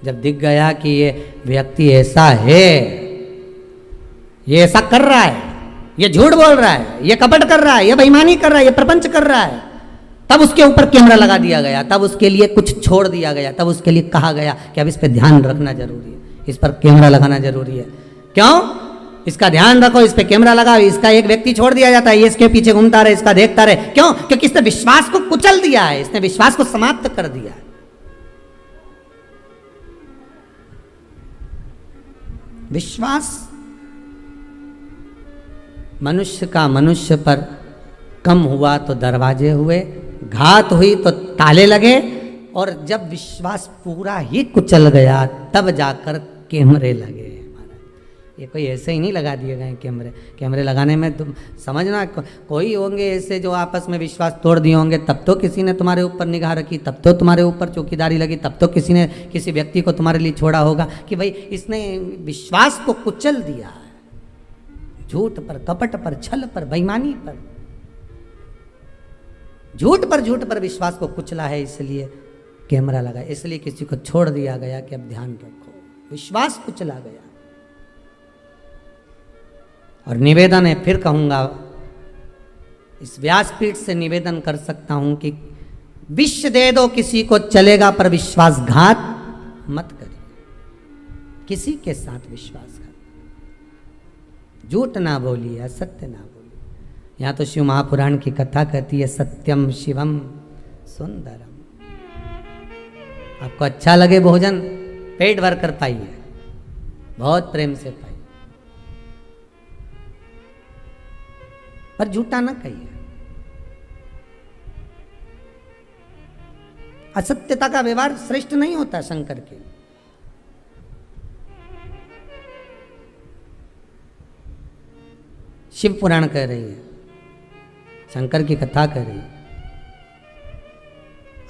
जब दिख गया कि ये व्यक्ति ऐसा है, ये ऐसा कर रहा है, ये झूठ बोल रहा है, ये कपट कर रहा है, ये बेईमानी कर रहा है, ये प्रपंच कर रहा है, तब उसके ऊपर कैमरा लगा दिया गया, तब उसके लिए कुछ छोड़ दिया गया, तब उसके लिए कहा गया कि अब इस पर ध्यान रखना जरूरी है, इस पर कैमरा लगाना जरूरी है। क्यों? इसका ध्यान रखो, इस पे कैमरा लगाओ। इसका एक व्यक्ति छोड़ दिया जाता है, ये इसके पीछे घूमता रहे, इसका देखता रहे। क्यों? क्योंकि इसने विश्वास को कुचल दिया है, इसने विश्वास को समाप्त कर दिया है। विश्वास मनुष्य का मनुष्य पर कम हुआ तो दरवाजे हुए, घात हुई तो ताले लगे, और जब विश्वास पूरा ही कुचल गया तब जाकर कैमरे लगे। ये कोई ऐसे ही नहीं लगा दिए गए कैमरे। कैमरे लगाने में तुम समझना, कोई होंगे ऐसे जो आपस में विश्वास तोड़ दिए होंगे, तब तो किसी ने तुम्हारे ऊपर निगाह रखी, तब तो तुम्हारे ऊपर चौकीदारी लगी, तब तो किसी ने किसी व्यक्ति को तुम्हारे लिए छोड़ा होगा कि भाई इसने विश्वास को कुचल दिया है। झूठ पर, कपट पर, छल पर, बेईमानी पर, झूठ पर विश्वास को कुचला है, इसलिए कैमरा लगा, इसलिए किसी को छोड़ दिया गया कि अब ध्यान रखो। विश्वास कुचला गया। और निवेदन है, फिर कहूंगा, इस व्यासपीठ से निवेदन कर सकता हूं कि विष दे दो किसी को चलेगा, पर विश्वासघात मत करिए। किसी के साथ विश्वासघात, झूठ ना बोलिए, असत्य ना बोलिए। यहाँ तो शिव महापुराण की कथा कहती है, सत्यम शिवम सुंदरम। आपको अच्छा लगे भोजन, पेट भर कर पाइए, बहुत प्रेम से पाइए, पर झूठा ना कहिए। असत्यता का व्यवहार श्रेष्ठ नहीं होता शंकर के। शिव पुराण कह रही है, शंकर की कथा कह रही है।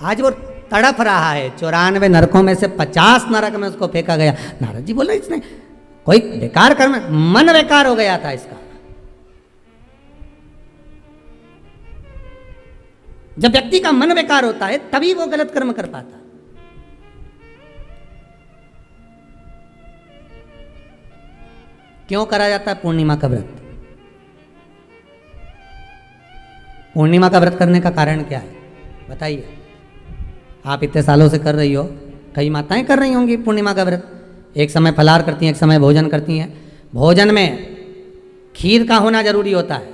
आज वो तड़प रहा है, 94 नरकों में से 50 नरक में उसको फेंका गया। नारद जी बोले इसने कोई बेकार कर्म, मन बेकार हो गया था इसका। जब व्यक्ति का मन बेकार होता है तभी वो गलत कर्म कर पाता है। क्यों करा जाता है पूर्णिमा का व्रत? पूर्णिमा का व्रत करने का कारण क्या है बताइए? आप इतने सालों से कर रही हो, कई माताएं कर रही होंगी पूर्णिमा का व्रत। एक समय फलाहार करती हैं, एक समय भोजन करती हैं। भोजन में खीर का होना जरूरी होता है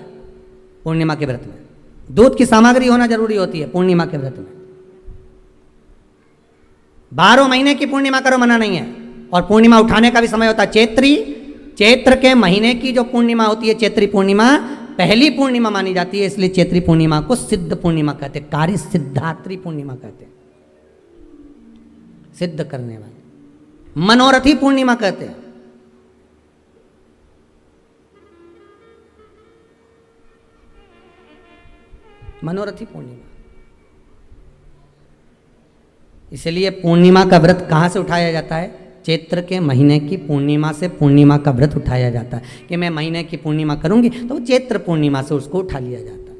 पूर्णिमा के व्रत में, दूध की सामग्री होना जरूरी होती है पूर्णिमा के व्रत में। 12 महीने की पूर्णिमा करो, मना नहीं है। और पूर्णिमा उठाने का भी समय होता है चैत्री। चैत्र के महीने की जो पूर्णिमा होती है, चैत्री पूर्णिमा पहली पूर्णिमा मानी जाती है, इसलिए चैत्री पूर्णिमा को सिद्ध पूर्णिमा कहते हैं, कार्य सिद्धात्री पूर्णिमा कहते हैं, सिद्ध करने वाले। मनोरथी पूर्णिमा कहते हैं। मनोरथी पूर्णिमा। इसलिए पूर्णिमा का व्रत कहाँ से उठाया जाता है? चैत्र के महीने की पूर्णिमा से पूर्णिमा का व्रत उठाया जाता है कि मैं महीने की पूर्णिमा करूंगी, तो चैत्र पूर्णिमा से उसको उठा लिया जाता है।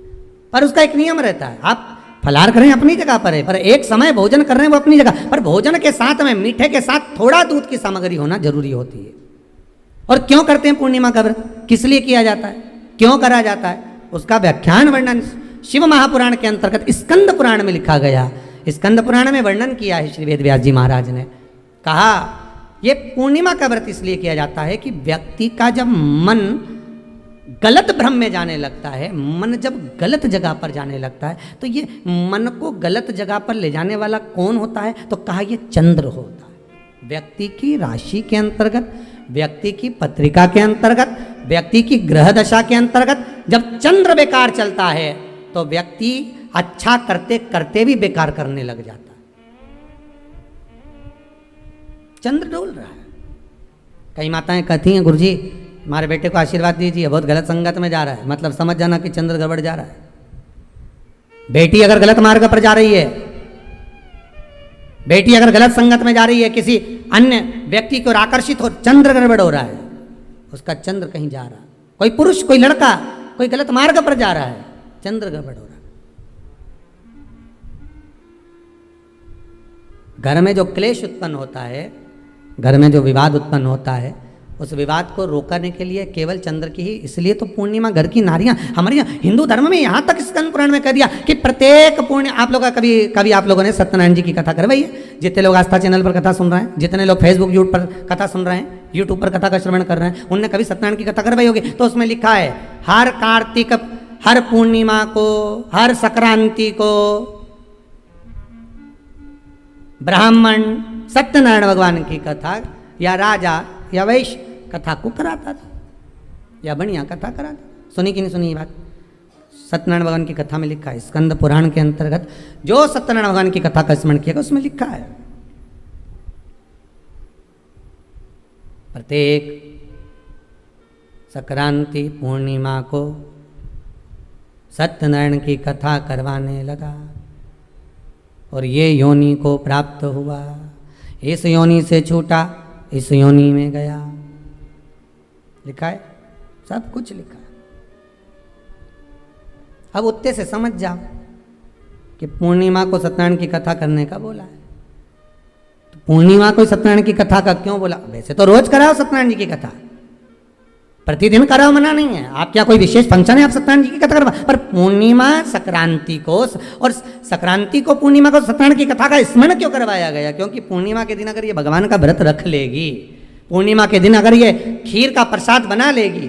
पर उसका एक नियम रहता है, आप फलाहार करें अपनी जगह पर है, पर एक समय भोजन कर रहे हैं वो अपनी जगह पर, भोजन के साथ में मीठे के साथ थोड़ा दूध की सामग्री होना जरूरी होती है। और क्यों करते हैं पूर्णिमा का व्रत, किस लिए किया जाता है, क्यों करा जाता है, उसका व्याख्यान वर्णन शिव महापुराण के अंतर्गत स्कंद पुराण में लिखा गया। स्कंद पुराण में वर्णन किया है श्री वेद व्यास जी महाराज ने, कहा ये पूर्णिमा का व्रत इसलिए किया जाता है कि व्यक्ति का जब मन गलत भ्रम में जाने लगता है, मन जब गलत जगह पर जाने लगता है, तो ये मन को गलत जगह पर ले जाने वाला कौन होता है, तो कहा ये चंद्र होता है। व्यक्ति की राशि के अंतर्गत, व्यक्ति की पत्रिका के अंतर्गत, व्यक्ति की ग्रह दशा के अंतर्गत जब चंद्र बेकार चलता है तो व्यक्ति अच्छा करते करते भी बेकार करने लग जाता है। चंद्र डोल रहा है। कई माताएं कहती हैं गुरुजी हमारे बेटे को आशीर्वाद दीजिए, बहुत गलत संगत में जा रहा है, मतलब समझ जाना कि चंद्र गड़बड़ जा रहा है। बेटी अगर गलत मार्ग पर जा रही है, बेटी अगर गलत संगत में जा रही है, किसी अन्य व्यक्ति की ओर आकर्षित हो, चंद्र गड़बड़ हो रहा है, उसका चंद्र कहीं जा रहा है। कोई पुरुष, कोई लड़का, कोई गलत मार्ग पर जा रहा है, चंद्र गड़बड़ हो रहा है। घर में जो क्लेश उत्पन्न होता है, घर में जो विवाद उत्पन्न होता है, उस विवाद को रोकने के लिए केवल चंद्र की ही, इसलिए तो पूर्णिमा घर की नारियां, हमारे यहाँ हिंदू धर्म में यहाँ तक स्कंद पुराण में कह दिया कि प्रत्येक पूर्णिमा, आप लोग का कभी आप लोगों ने सत्यनारायण जी की कथा करवाई है? जितने लोग आस्था चैनल पर कथा सुन रहे हैं, जितने लोग फेसबुक यूट्यूब पर कथा सुन रहे हैं, यूट्यूब पर कथा का श्रवण कर रहे हैं, उनने कभी सत्यनारायण की कथा करवाई होगी। तो उसमें लिखा है हर कार्तिक, हर पूर्णिमा को, हर संक्रांति को ब्राह्मण सत्यनारायण भगवान की कथा या राजा या वैश्य कथा को कराता था, या बढ़िया कथा कराता। सुनी कि नहीं सुनी ये बात? सत्यनारायण भगवान की कथा में लिखा है, स्कंद पुराण के अंतर्गत जो सत्यनारायण भगवान की कथा का स्मरण किया उसमें लिखा है प्रत्येक संक्रांति पूर्णिमा को सत्यनारायण की कथा करवाने लगा और ये योनि को प्राप्त हुआ, इस योनि से छूटा, इस योनि में गया। लिखा है, सब कुछ लिखा है। अब उत्ते से समझ जाओ कि पूर्णिमा को सत्यनारायण की कथा करने का बोला है, तो पूर्णिमा को सत्यनारायण की कथा का क्यों बोला? वैसे तो रोज कराओ सत्यनारायण जी की कथा, प्रतिदिन कराओ, मना नहीं है। आप क्या कोई विशेष फंक्शन है आप सत्यनारायण जी की कथा करवा, पर पूर्णिमा संक्रांति को और संक्रांति को पूर्णिमा को सत्यनारायण की कथा का स्मरण क्यों करवाया गया? क्योंकि पूर्णिमा के दिन अगर ये भगवान का व्रत रख लेगी, पूर्णिमा के दिन अगर ये खीर का प्रसाद बना लेगी,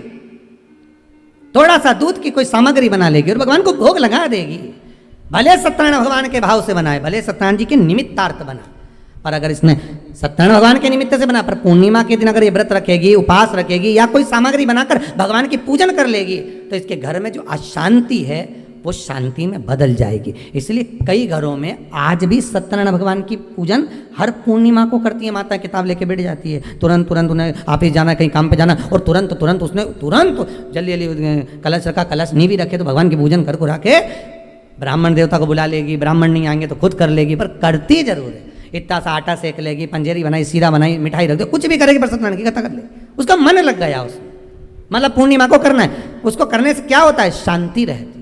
थोड़ा सा दूध की कोई सामग्री बना लेगी और भगवान को भोग लगा देगी, भले सत्यनारायण भगवान के भाव से बनाए, भले सत्यनारायण जी के निमित्तार्थ बना, पर अगर इसने सत्यनारायण भगवान के निमित्त से बना, पर पूर्णिमा के दिन अगर ये व्रत रखेगी, उपास रखेगी या कोई सामग्री बनाकर भगवान की पूजन कर लेगी, तो इसके घर में जो अशांति है वो शांति में बदल जाएगी। इसलिए कई घरों में आज भी सत्यनारायण भगवान की पूजन हर पूर्णिमा को करती है। माता किताब लेके बैठ जाती है, तुरंत उन्हें ऑफिस जाना, कहीं काम पे जाना, और तुरंत उसने जल्दी जल्दी कलश रखा, कलश नहीं भी रखे तो भगवान की पूजन कर कुरा के ब्राह्मण देवता को बुला लेगी, ब्राह्मण नहीं आएंगे तो खुद कर लेगी, पर करती जरूर है। इतना सा आटा सेक लेगी, पंजेरी बनाई, सीरा बनाई, मिठाई रख दे, कुछ भी करेगी, पर सत्यनारायण की कथा कर ले, उसका मन लग गया उसमें, मतलब पूर्णिमा को करना है। उसको करने से क्या होता है? शांति रहती है,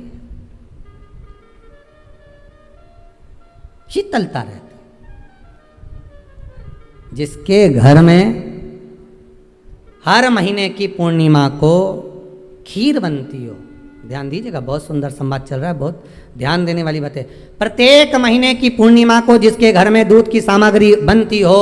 शीतलता रहती। जिसके घर में हर महीने की पूर्णिमा को खीर बनती हो, ध्यान दीजिएगा, बहुत सुंदर संवाद चल रहा है, बहुत ध्यान देने वाली बात है। प्रत्येक महीने की पूर्णिमा को जिसके घर में दूध की सामग्री बनती हो,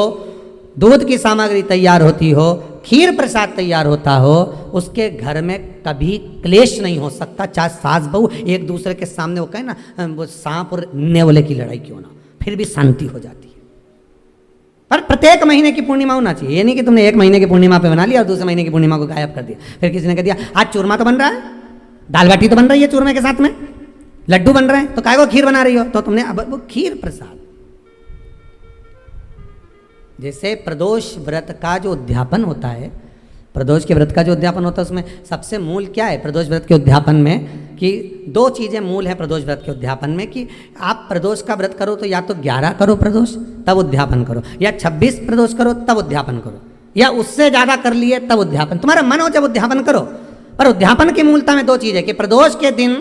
दूध की सामग्री तैयार होती हो, खीर प्रसाद तैयार होता हो, उसके घर में कभी क्लेश नहीं हो सकता। चाहे सास बहू एक दूसरे के सामने वो कहे ना, वो सांप और नेवले की लड़ाई क्यों ना, फिर भी शांति हो जाती है। पर प्रत्येक महीने की पूर्णिमा होना चाहिए। ये नहीं कि तुमने एक महीने की पूर्णिमा पे बना लिया और दूसरे महीने की पूर्णिमा को गायब कर दिया। फिर किसी ने कह दिया आज चूरमा तो बन रहा है, दाल बाटी तो बन रही है चूरमे के साथ में, लड्डू बन रहे हैं, तो काय को खीर बना रही हो? तो तुमने अब वो खीर प्रसाद। जैसे प्रदोष व्रत का जो उद्यापन होता है, प्रदोष के व्रत का जो उद्यापन होता है, उसमें सबसे मूल क्या है प्रदोष व्रत के उद्यापन में? कि दो चीज़ें मूल है प्रदोष व्रत के उद्यापन में, कि आप प्रदोष का व्रत करो तो या तो 11 करो प्रदोष तब उद्यापन करो, या 26 प्रदोष करो तब उद्यापन करो, या उससे ज़्यादा कर लिए तब उद्यापन, तुम्हारा मन हो जब उद्यापन करो। पर उद्यापन की मूलता में दो चीज़ है कि प्रदोष के दिन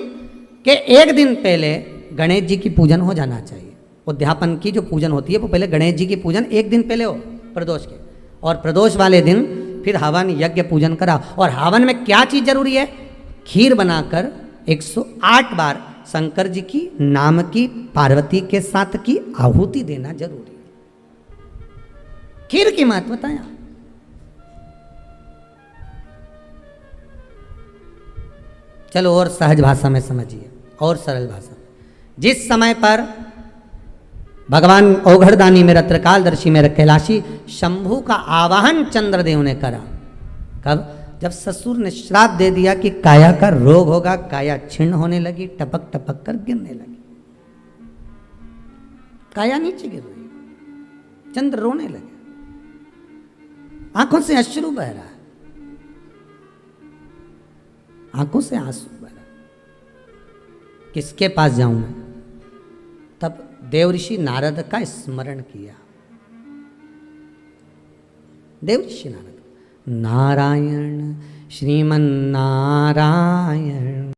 कि एक दिन पहले गणेश जी की पूजन हो जाना चाहिए। उद्यापन की जो पूजन होती है वो पहले गणेश जी की पूजन एक दिन पहले हो प्रदोष के, और प्रदोष वाले दिन फिर हवन यज्ञ पूजन करा। और हवन में क्या चीज जरूरी है? खीर बनाकर 108 बार शंकर जी की नाम की पार्वती के साथ की आहुति देना जरूरी है। खीर की महत्व बताया। चलो और सहज भाषा में समझिए, और सरल भाषा। जिस समय पर भगवान औघड़दानी में रत्रकालदर्शी में कैलाशी शंभु का आवाहन चंद्रदेव ने करा, कब? जब ससुर ने श्राप दे दिया कि काया का रोग होगा, काया छिन्न होने लगी, टपक टपक कर गिरने लगी, काया नीचे गिर रही, चंद्र रोने लगे, आंखों से अश्रु बह रहा है, आंखों से आंसू बह रहा। किसके पास जाऊं मैं? तब देवऋषि नारद का स्मरण किया। देवऋषि नारद, नारायण श्रीमन नारायण